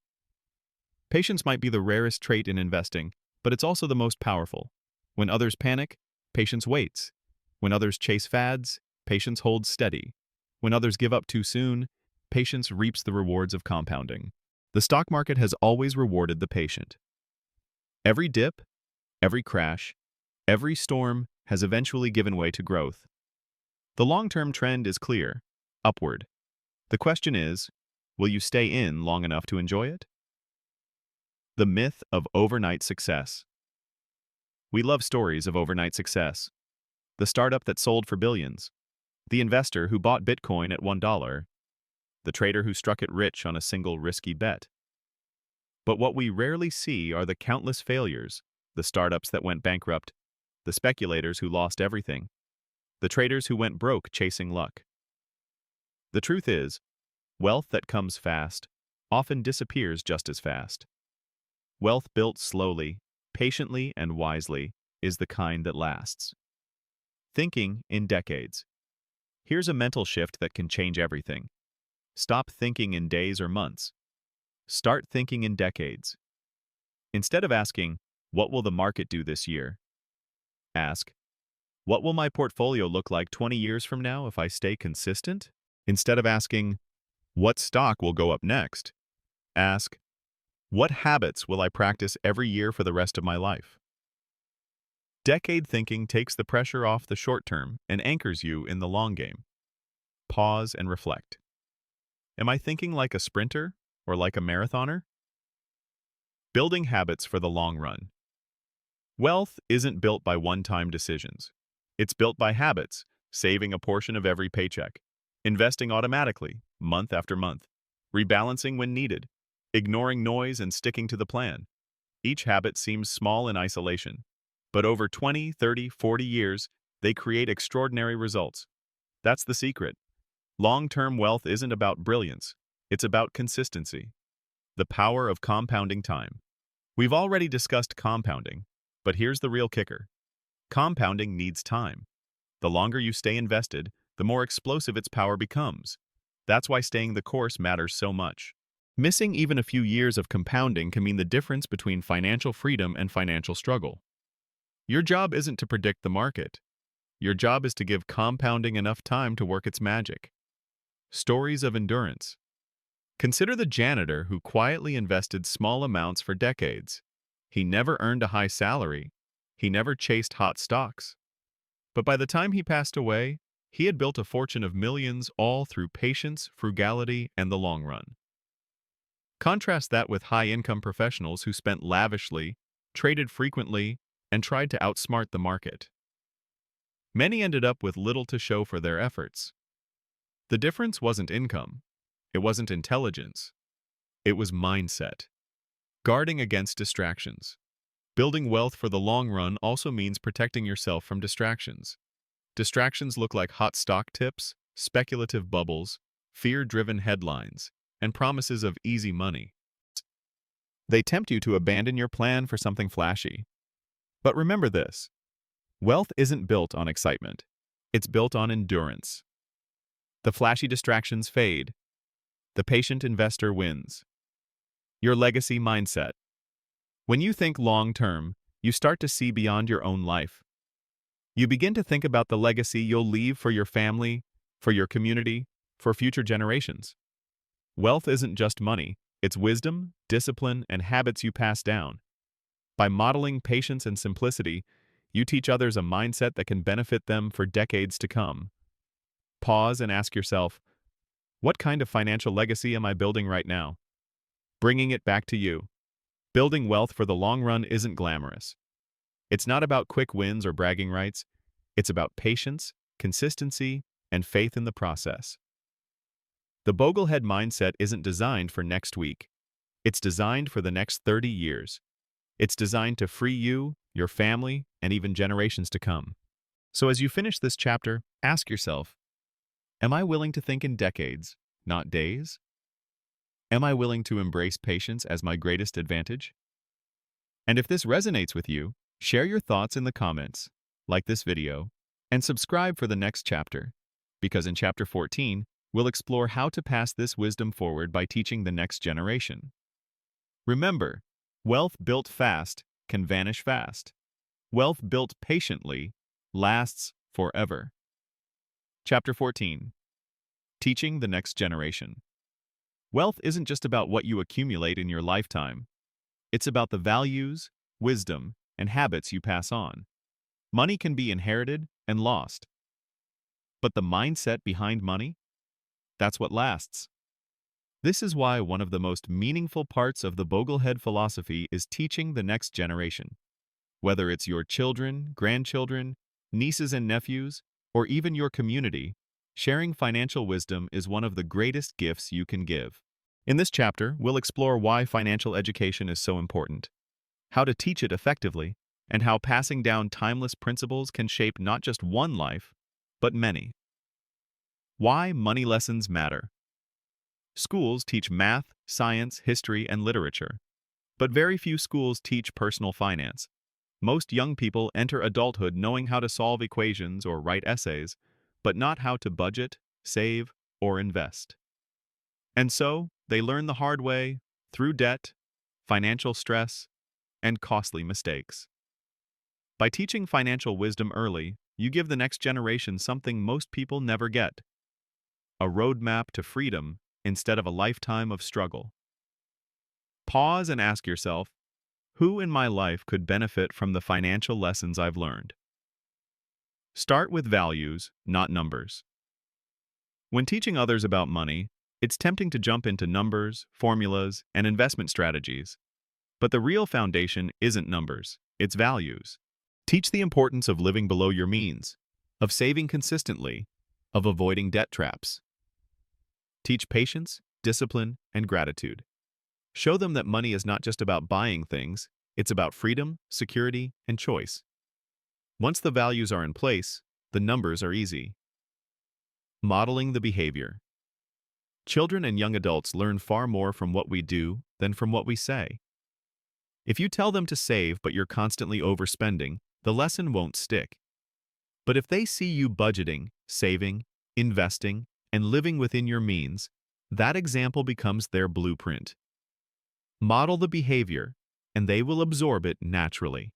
Patience might be the rarest trait in investing, but it's also the most powerful. When others panic, patience waits. When others chase fads, patience holds steady. When others give up too soon, patience reaps the rewards of compounding. The stock market has always rewarded the patient. Every dip, every crash, every storm has eventually given way to growth. The long-term trend is clear, upward. The question is, will you stay in long enough to enjoy it? The myth of overnight success. We love stories of overnight success. The startup that sold for billions. The investor who bought Bitcoin at $1. The trader who struck it rich on a single risky bet. But what we rarely see are the countless failures, the startups that went bankrupt, the speculators who lost everything, the traders who went broke chasing luck. The truth is, wealth that comes fast often disappears just as fast. Wealth built slowly, patiently, and wisely is the kind that lasts. Thinking in decades. Here's a mental shift that can change everything. Stop thinking in days or months. Start thinking in decades. Instead of asking, what will the market do this year? Ask, what will my portfolio look like 20 years from now if I stay consistent? Instead of asking, what stock will go up next? Ask, what habits will I practice every year for the rest of my life? Decade thinking takes the pressure off the short term and anchors you in the long game. Pause and reflect. Am I thinking like a sprinter or like a marathoner? Building habits for the long run. Wealth isn't built by one-time decisions. It's built by habits, saving a portion of every paycheck, investing automatically, month after month, rebalancing when needed, ignoring noise and sticking to the plan. Each habit seems small in isolation, but over 20, 30, 40 years, they create extraordinary results. That's the secret. Long-term wealth isn't about brilliance, it's about consistency. The power of compounding time. We've already discussed compounding, but here's the real kicker. Compounding needs time. The longer you stay invested, the more explosive its power becomes. That's why staying the course matters so much. Missing even a few years of compounding can mean the difference between financial freedom and financial struggle. Your job isn't to predict the market. Your job is to give compounding enough time to work its magic. Stories of endurance. Consider the janitor who quietly invested small amounts for decades. He never earned a high salary. He never chased hot stocks. But by the time he passed away, he had built a fortune of millions, all through patience, frugality, and the long run. Contrast that with high-income professionals who spent lavishly, traded frequently, and tried to outsmart the market. Many ended up with little to show for their efforts. The difference wasn't income. It wasn't intelligence. It was mindset. Guarding against distractions. Building wealth for the long run also means protecting yourself from distractions. Distractions look like hot stock tips, speculative bubbles, fear-driven headlines, and promises of easy money. They tempt you to abandon your plan for something flashy. But remember this: wealth isn't built on excitement. It's built on endurance. The flashy distractions fade. The patient investor wins. Your legacy mindset. When you think long-term, you start to see beyond your own life. You begin to think about the legacy you'll leave for your family, for your community, for future generations. Wealth isn't just money, it's wisdom, discipline, and habits you pass down. By modeling patience and simplicity, you teach others a mindset that can benefit them for decades to come. Pause and ask yourself, what kind of financial legacy am I building right now? Bringing it back to you. Building wealth for the long run isn't glamorous. It's not about quick wins or bragging rights. It's about patience, consistency, and faith in the process. The Boglehead mindset isn't designed for next week. It's designed for the next 30 years. It's designed to free you, your family, and even generations to come. So as you finish this chapter, ask yourself, am I willing to think in decades, not days? Am I willing to embrace patience as my greatest advantage? And if this resonates with you, share your thoughts in the comments, like this video, and subscribe for the next chapter, because in Chapter 14, we'll explore how to pass this wisdom forward by teaching the next generation. Remember, wealth built fast can vanish fast. Wealth built patiently lasts forever. Chapter 14. Teaching the next generation. Wealth isn't just about what you accumulate in your lifetime. It's about the values, wisdom, and habits you pass on. Money can be inherited and lost. But the mindset behind money? That's what lasts. This is why one of the most meaningful parts of the Boglehead philosophy is teaching the next generation. Whether it's your children, grandchildren, nieces and nephews, or even your community, sharing financial wisdom is one of the greatest gifts you can give. In this chapter, we'll explore why financial education is so important, how to teach it effectively, and how passing down timeless principles can shape not just one life, but many. Why money lessons matter. Schools teach math, science, history, and literature, but very few schools teach personal finance. Most young people enter adulthood knowing how to solve equations or write essays, but not how to budget, save, or invest. And so, they learn the hard way, through debt, financial stress, and costly mistakes. By teaching financial wisdom early, you give the next generation something most people never get: a roadmap to freedom instead of a lifetime of struggle. Pause and ask yourself, who in my life could benefit from the financial lessons I've learned? Start with values, not numbers. When teaching others about money, it's tempting to jump into numbers, formulas, and investment strategies. But the real foundation isn't numbers, it's values. Teach the importance of living below your means, of saving consistently, of avoiding debt traps. Teach patience, discipline, and gratitude. Show them that money is not just about buying things, it's about freedom, security, and choice. Once the values are in place, the numbers are easy. Modeling the behavior. Children and young adults learn far more from what we do than from what we say. If you tell them to save but you're constantly overspending, the lesson won't stick. But if they see you budgeting, saving, investing, and living within your means, that example becomes their blueprint. Model the behavior, and they will absorb it naturally.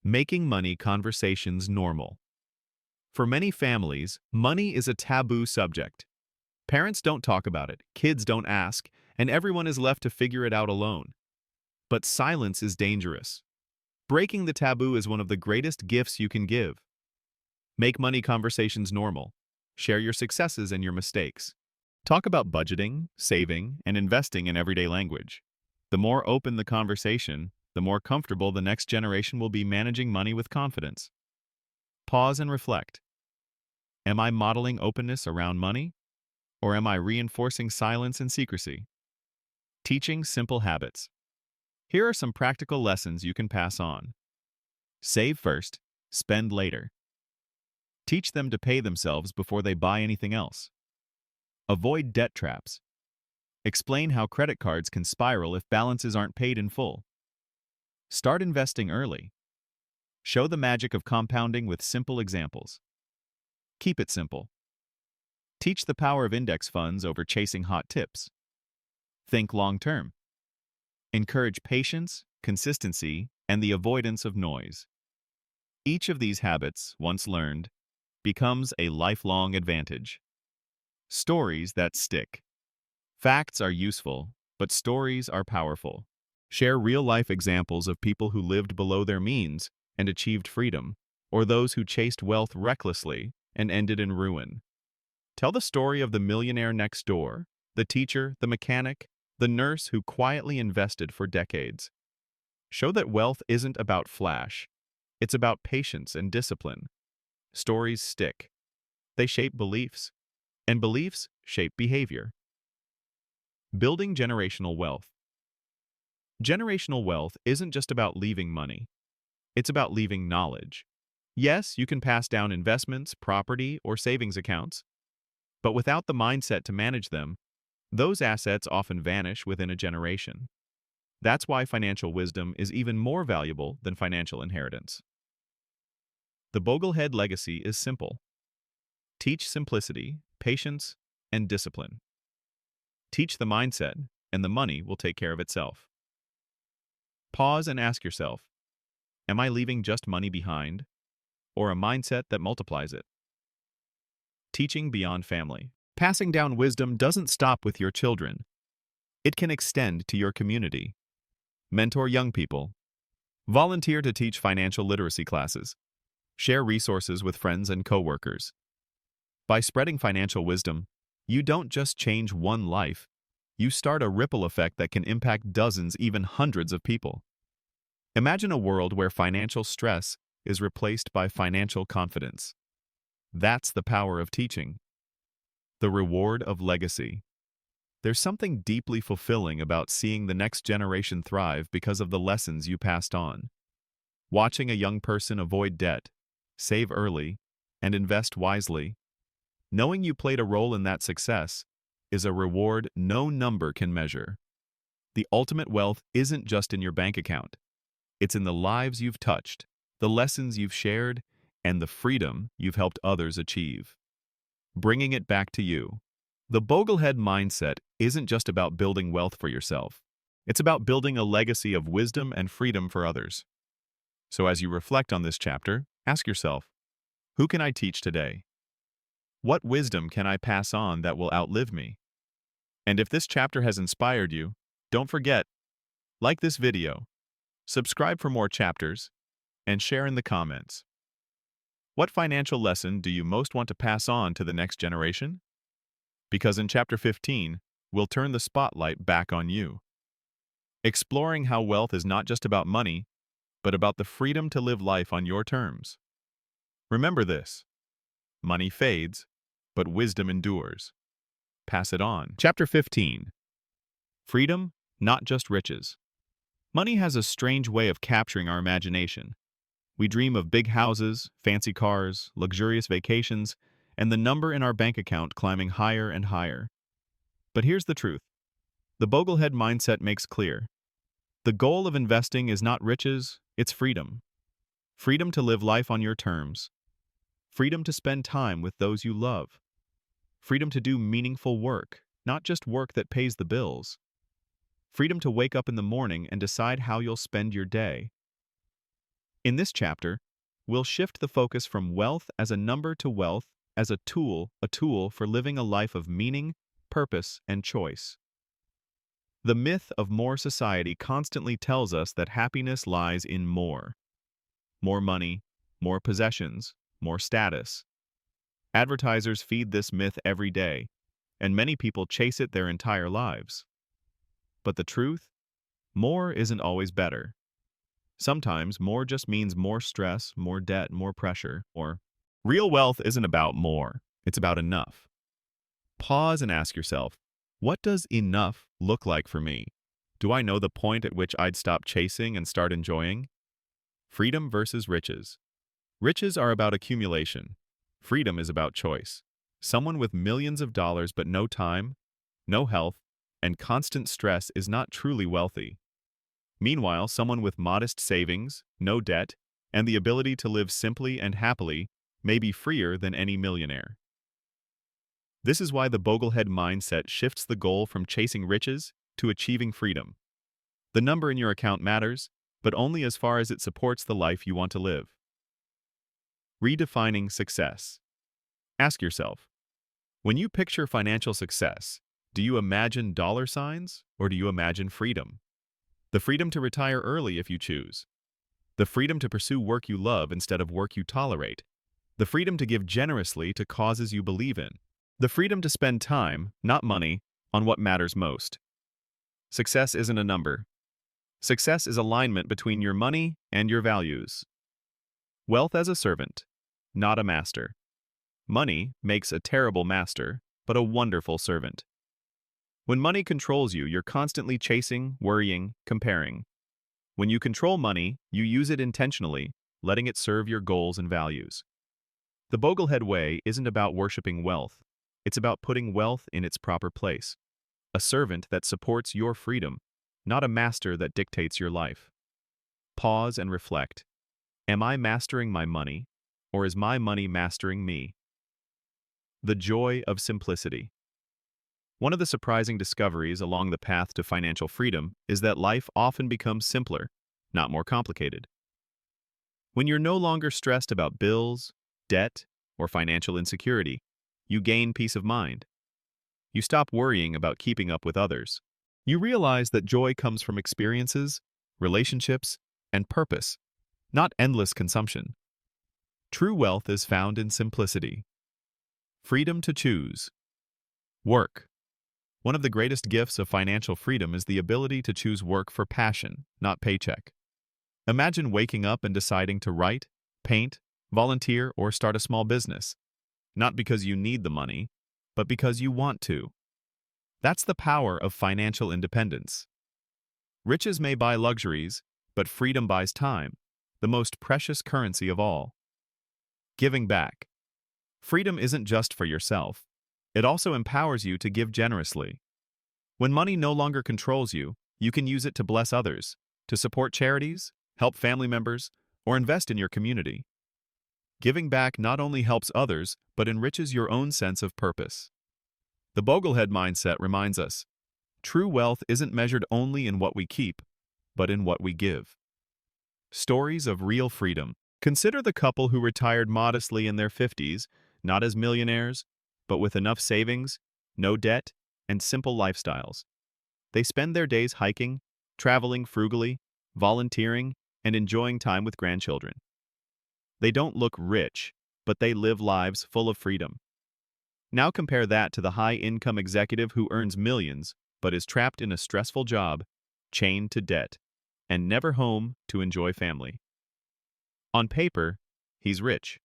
Making money conversations normal. For many families, money is a taboo subject. Parents don't talk about it, kids don't ask, and everyone is left to figure it out alone. But silence is dangerous. Breaking the taboo is one of the greatest gifts you can give. Make money conversations normal. Share your successes and your mistakes. Talk about budgeting, saving, and investing in everyday language. The more open the conversation, the more comfortable the next generation will be managing money with confidence. Pause and reflect. Am I modeling openness around money? Or am I reinforcing silence and secrecy? Teaching simple habits. Here are some practical lessons you can pass on. Save first, spend later. Teach them to pay themselves before they buy anything else. Avoid debt traps. Explain how credit cards can spiral if balances aren't paid in full. Start investing early. Show the magic of compounding with simple examples. Keep it simple. Teach the power of index funds over chasing hot tips. Think long-term. Encourage patience, consistency, and the avoidance of noise. Each of these habits, once learned, becomes a lifelong advantage. Stories that stick. Facts are useful, but stories are powerful. Share real-life examples of people who lived below their means and achieved freedom, or those who chased wealth recklessly and ended in ruin. Tell the story of the millionaire next door, the teacher, the mechanic, the nurse who quietly invested for decades. Show that wealth isn't about flash. It's about patience and discipline. Stories stick. They shape beliefs, and beliefs shape behavior. Building generational wealth. Generational wealth isn't just about leaving money. It's about leaving knowledge. Yes, you can pass down investments, property, or savings accounts, but without the mindset to manage them, those assets often vanish within a generation. That's why financial wisdom is even more valuable than financial inheritance. The Boglehead legacy is simple. Teach simplicity, patience, and discipline. Teach the mindset, and the money will take care of itself. Pause and ask yourself, am I leaving just money behind, or a mindset that multiplies it? Teaching beyond family. Passing down wisdom doesn't stop with your children. It can extend to your community. Mentor young people. Volunteer to teach financial literacy classes. Share resources with friends and coworkers. By spreading financial wisdom, you don't just change one life, you start a ripple effect that can impact dozens, even hundreds of people. Imagine a world where financial stress is replaced by financial confidence. That's the power of teaching. The reward of legacy. There's something deeply fulfilling about seeing the next generation thrive because of the lessons you passed on. Watching a young person avoid debt, save early, and invest wisely, knowing you played a role in that success, is a reward no number can measure. The ultimate wealth isn't just in your bank account. It's in the lives you've touched, the lessons you've shared, and the freedom you've helped others achieve. Bringing it back to you. The Boglehead mindset isn't just about building wealth for yourself. It's about building a legacy of wisdom and freedom for others. So as you reflect on this chapter, ask yourself, who can I teach today? What wisdom can I pass on that will outlive me? And if this chapter has inspired you, don't forget, like this video, subscribe for more chapters, and share in the comments. What financial lesson do you most want to pass on to the next generation? Because in Chapter 15, we'll turn the spotlight back on you, exploring how wealth is not just about money, but about the freedom to live life on your terms. Remember this: money fades, but wisdom endures. pass it on. Chapter 15. Freedom, not just riches. Money has a strange way of capturing our imagination. We dream of big houses, fancy cars, luxurious vacations, and the number in our bank account climbing higher and higher. But here's the truth. The Boglehead mindset makes clear. The goal of investing is not riches, it's freedom. Freedom to live life on your terms. Freedom to spend time with those you love. Freedom to do meaningful work, not just work that pays the bills. Freedom to wake up in the morning and decide how you'll spend your day. In this chapter, we'll shift the focus from wealth as a number to wealth as a tool for living a life of meaning, purpose, and choice. The myth of more society constantly tells us that happiness lies in more. More money, more possessions, more status. Advertisers feed this myth every day, and many people chase it their entire lives. But the truth? More isn't always better. Sometimes more just means more stress, more debt, more pressure, or real wealth isn't about more, it's about enough. Pause and ask yourself, what does enough look like for me? Do I know the point at which I'd stop chasing and start enjoying? Freedom versus riches. Riches are about accumulation. Freedom is about choice. Someone with millions of dollars but no time, no health, and constant stress is not truly wealthy. Meanwhile, someone with modest savings, no debt, and the ability to live simply and happily may be freer than any millionaire. This is why the Boglehead mindset shifts the goal from chasing riches to achieving freedom. The number in your account matters, but only as far as it supports the life you want to live. Redefining success. Ask yourself, when you picture financial success, do you imagine dollar signs or do you imagine freedom? The freedom to retire early if you choose. The freedom to pursue work you love instead of work you tolerate. The freedom to give generously to causes you believe in. The freedom to spend time, not money, on what matters most. Success isn't a number. Success is alignment between your money and your values. Wealth as a servant, not a master. Money makes a terrible master, but a wonderful servant. When money controls you, you're constantly chasing, worrying, comparing. When you control money, you use it intentionally, letting it serve your goals and values. The Boglehead way isn't about worshiping wealth. It's about putting wealth in its proper place. A servant that supports your freedom, not a master that dictates your life. Pause and reflect. Am I mastering my money, or is my money mastering me? The joy of simplicity. One of the surprising discoveries along the path to financial freedom is that life often becomes simpler, not more complicated. When you're no longer stressed about bills, debt, or financial insecurity, you gain peace of mind. You stop worrying about keeping up with others. You realize that joy comes from experiences, relationships, and purpose, not endless consumption. True wealth is found in simplicity. Freedom to choose. Work. One of the greatest gifts of financial freedom is the ability to choose work for passion, not paycheck. Imagine waking up and deciding to write, paint, volunteer, or start a small business. Not because you need the money, but because you want to. That's the power of financial independence. Riches may buy luxuries, but freedom buys time, the most precious currency of all. Giving back. Freedom isn't just for yourself. It also empowers you to give generously. When money no longer controls you, you can use it to bless others, to support charities, help family members, or invest in your community. Giving back not only helps others, but enriches your own sense of purpose. The Boglehead mindset reminds us, true wealth isn't measured only in what we keep, but in what we give. Stories of real freedom. Consider the couple who retired modestly in their 50s, not as millionaires, but with enough savings, no debt, and simple lifestyles. They spend their days hiking, traveling frugally, volunteering, and enjoying time with grandchildren. They don't look rich, but they live lives full of freedom. Now compare that to the high-income executive who earns millions, but is trapped in a stressful job, chained to debt, and never home to enjoy family. On paper, he's rich.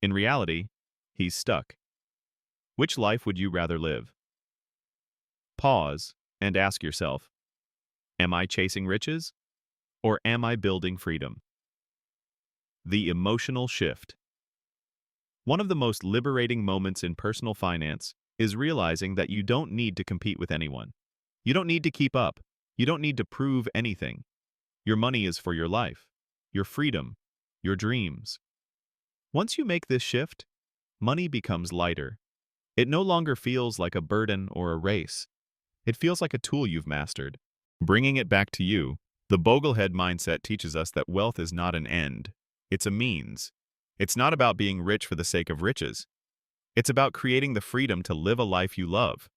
In reality, he's stuck. Which life would you rather live? Pause and ask yourself, am I chasing riches or am I building freedom? The emotional shift. One of the most liberating moments in personal finance is realizing that you don't need to compete with anyone. You don't need to keep up. You don't need to prove anything. Your money is for your life, your freedom, your dreams. Once you make this shift, money becomes lighter. It no longer feels like a burden or a race. It feels like a tool you've mastered. Bringing it back to you, the Boglehead mindset teaches us that wealth is not an end. It's a means. It's not about being rich for the sake of riches. It's about creating the freedom to live a life you love.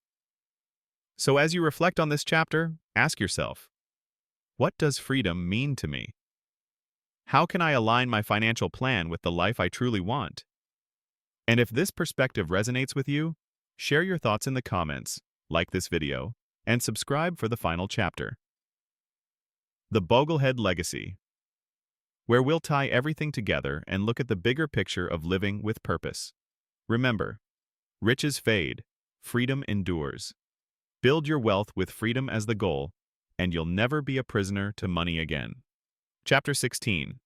So as you reflect on this chapter, ask yourself, what does freedom mean to me? How can I align my financial plan with the life I truly want? And if this perspective resonates with you, share your thoughts in the comments, like this video, and subscribe for the final chapter. The Boglehead Legacy, where we'll tie everything together and look at the bigger picture of living with purpose. Remember, riches fade, freedom endures. Build your wealth with freedom as the goal, and you'll never be a prisoner to money again. Chapter 16.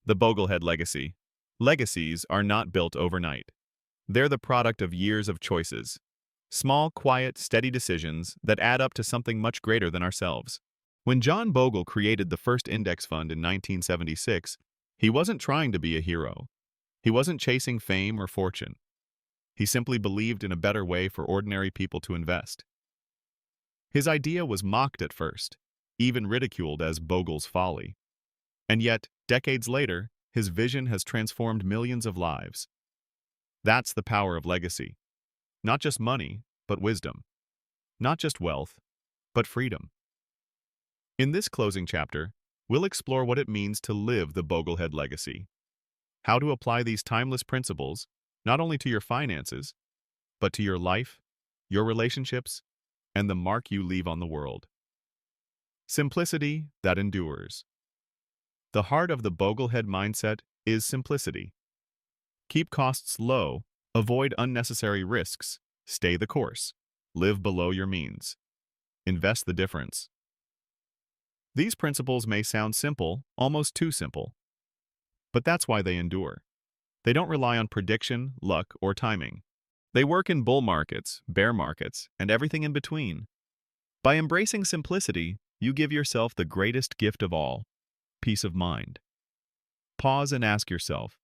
The Boglehead Legacy. Legacies are not built overnight. They're the product of years of choices. Small, quiet, steady decisions that add up to something much greater than ourselves. When John Bogle created the first index fund in 1976, he wasn't trying to be a hero. He wasn't chasing fame or fortune. He simply believed in a better way for ordinary people to invest. His idea was mocked at first, even ridiculed as Bogle's folly. And yet, decades later, his vision has transformed millions of lives. That's the power of legacy. Not just money, but wisdom. Not just wealth, but freedom. In this closing chapter, we'll explore what it means to live the Boglehead legacy. How to apply these timeless principles, not only to your finances, but to your life, your relationships, and the mark you leave on the world. Simplicity that endures. The heart of the Boglehead mindset is simplicity. Keep costs low, avoid unnecessary risks, stay the course, live below your means. Invest the difference. These principles may sound simple, almost too simple. But that's why they endure. They don't rely on prediction, luck, or timing. They work in bull markets, bear markets, and everything in between. By embracing simplicity, you give yourself the greatest gift of all, peace of mind. Pause and ask yourself,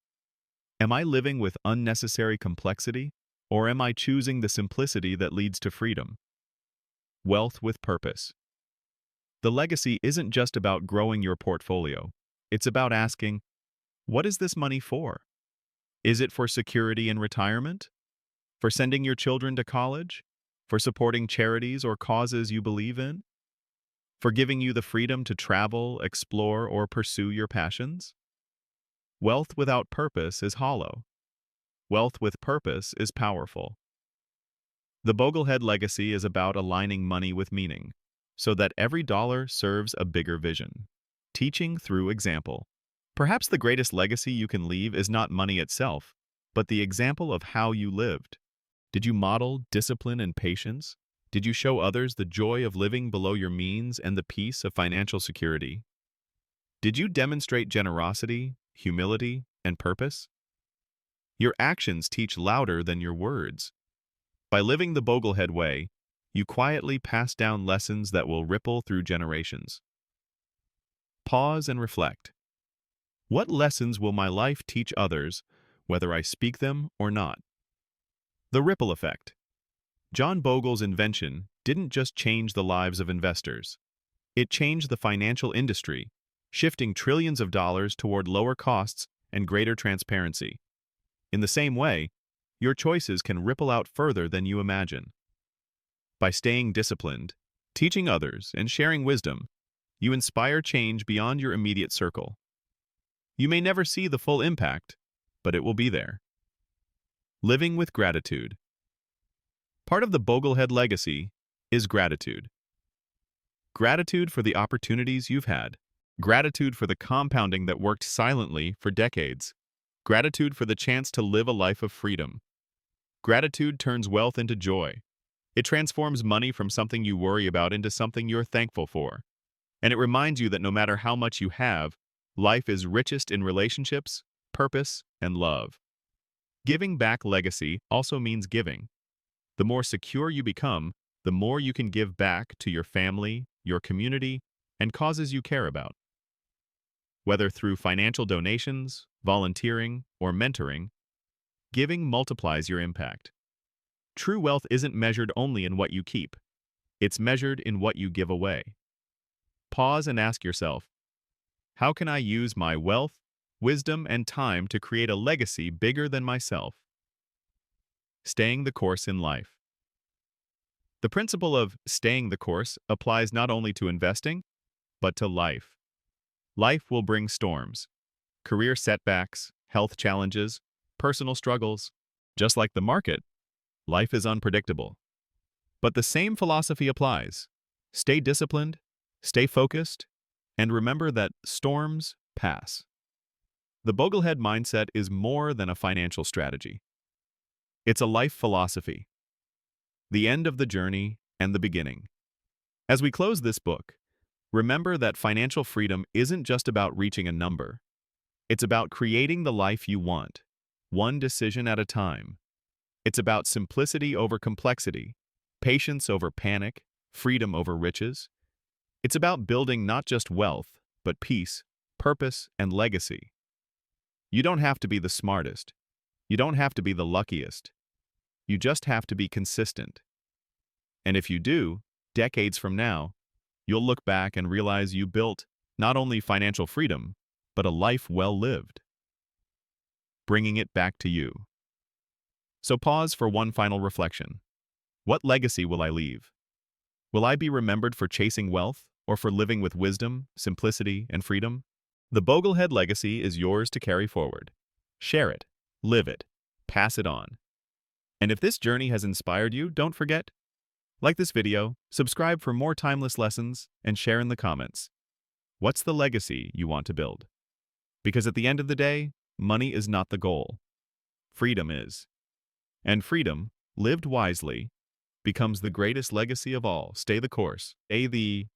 am I living with unnecessary complexity, or am I choosing the simplicity that leads to freedom? Wealth with purpose. The legacy isn't just about growing your portfolio. It's about asking, what is this money for? Is it for security in retirement? For sending your children to college? For supporting charities or causes you believe in? For giving you the freedom to travel, explore, or pursue your passions? Wealth without purpose is hollow. Wealth with purpose is powerful. The Boglehead legacy is about aligning money with meaning, so that every dollar serves a bigger vision. Teaching through example. Perhaps the greatest legacy you can leave is not money itself, but the example of how you lived. Did you model discipline and patience? Did you show others the joy of living below your means and the peace of financial security? Did you demonstrate generosity, humility, and purpose? Your actions teach louder than your words. By living the Boglehead way, you quietly pass down lessons that will ripple through generations. Pause and reflect. What lessons will my life teach others, whether I speak them or not? The ripple effect. John Bogle's invention didn't just change the lives of investors. It changed the financial industry, shifting trillions of dollars toward lower costs and greater transparency. In the same way, your choices can ripple out further than you imagine. By staying disciplined, teaching others, and sharing wisdom, you inspire change beyond your immediate circle. You may never see the full impact, but it will be there. Living with gratitude. Part of the Boglehead legacy is gratitude. Gratitude for the opportunities you've had. Gratitude for the compounding that worked silently for decades. Gratitude for the chance to live a life of freedom. Gratitude turns wealth into joy. It transforms money from something you worry about into something you're thankful for. And it reminds you that no matter how much you have, life is richest in relationships, purpose, and love. Giving back legacy also means giving. The more secure you become, the more you can give back to your family, your community, and causes you care about. Whether through financial donations, volunteering, or mentoring, giving multiplies your impact. True wealth isn't measured only in what you keep. It's measured in what you give away. Pause and ask yourself, how can I use my wealth, wisdom, and time to create a legacy bigger than myself? Staying the course in life. The principle of staying the course applies not only to investing, but to life. Life will bring storms, career setbacks, health challenges, personal struggles. Just like the market, life is unpredictable. But the same philosophy applies. Stay disciplined, stay focused, and remember that storms pass. The Boglehead mindset is more than a financial strategy. It's a life philosophy, the end of the journey and the beginning. As we close this book, remember that financial freedom isn't just about reaching a number. It's about creating the life you want, one decision at a time. It's about simplicity over complexity, patience over panic, freedom over riches. It's about building not just wealth, but peace, purpose, and legacy. You don't have to be the smartest. You don't have to be the luckiest. You just have to be consistent. And if you do, decades from now, you'll look back and realize you built not only financial freedom, but a life well lived. Bringing it back to you. So pause for one final reflection. What legacy will I leave? Will I be remembered for chasing wealth or for living with wisdom, simplicity, and freedom? The Boglehead legacy is yours to carry forward. Share it, live it, pass it on. And if this journey has inspired you, don't forget, like this video, subscribe for more timeless lessons, and share in the comments. What's the legacy you want to build? Because at the end of the day, money is not the goal. Freedom is. And freedom, lived wisely, becomes the greatest legacy of all. Stay the course. Stay the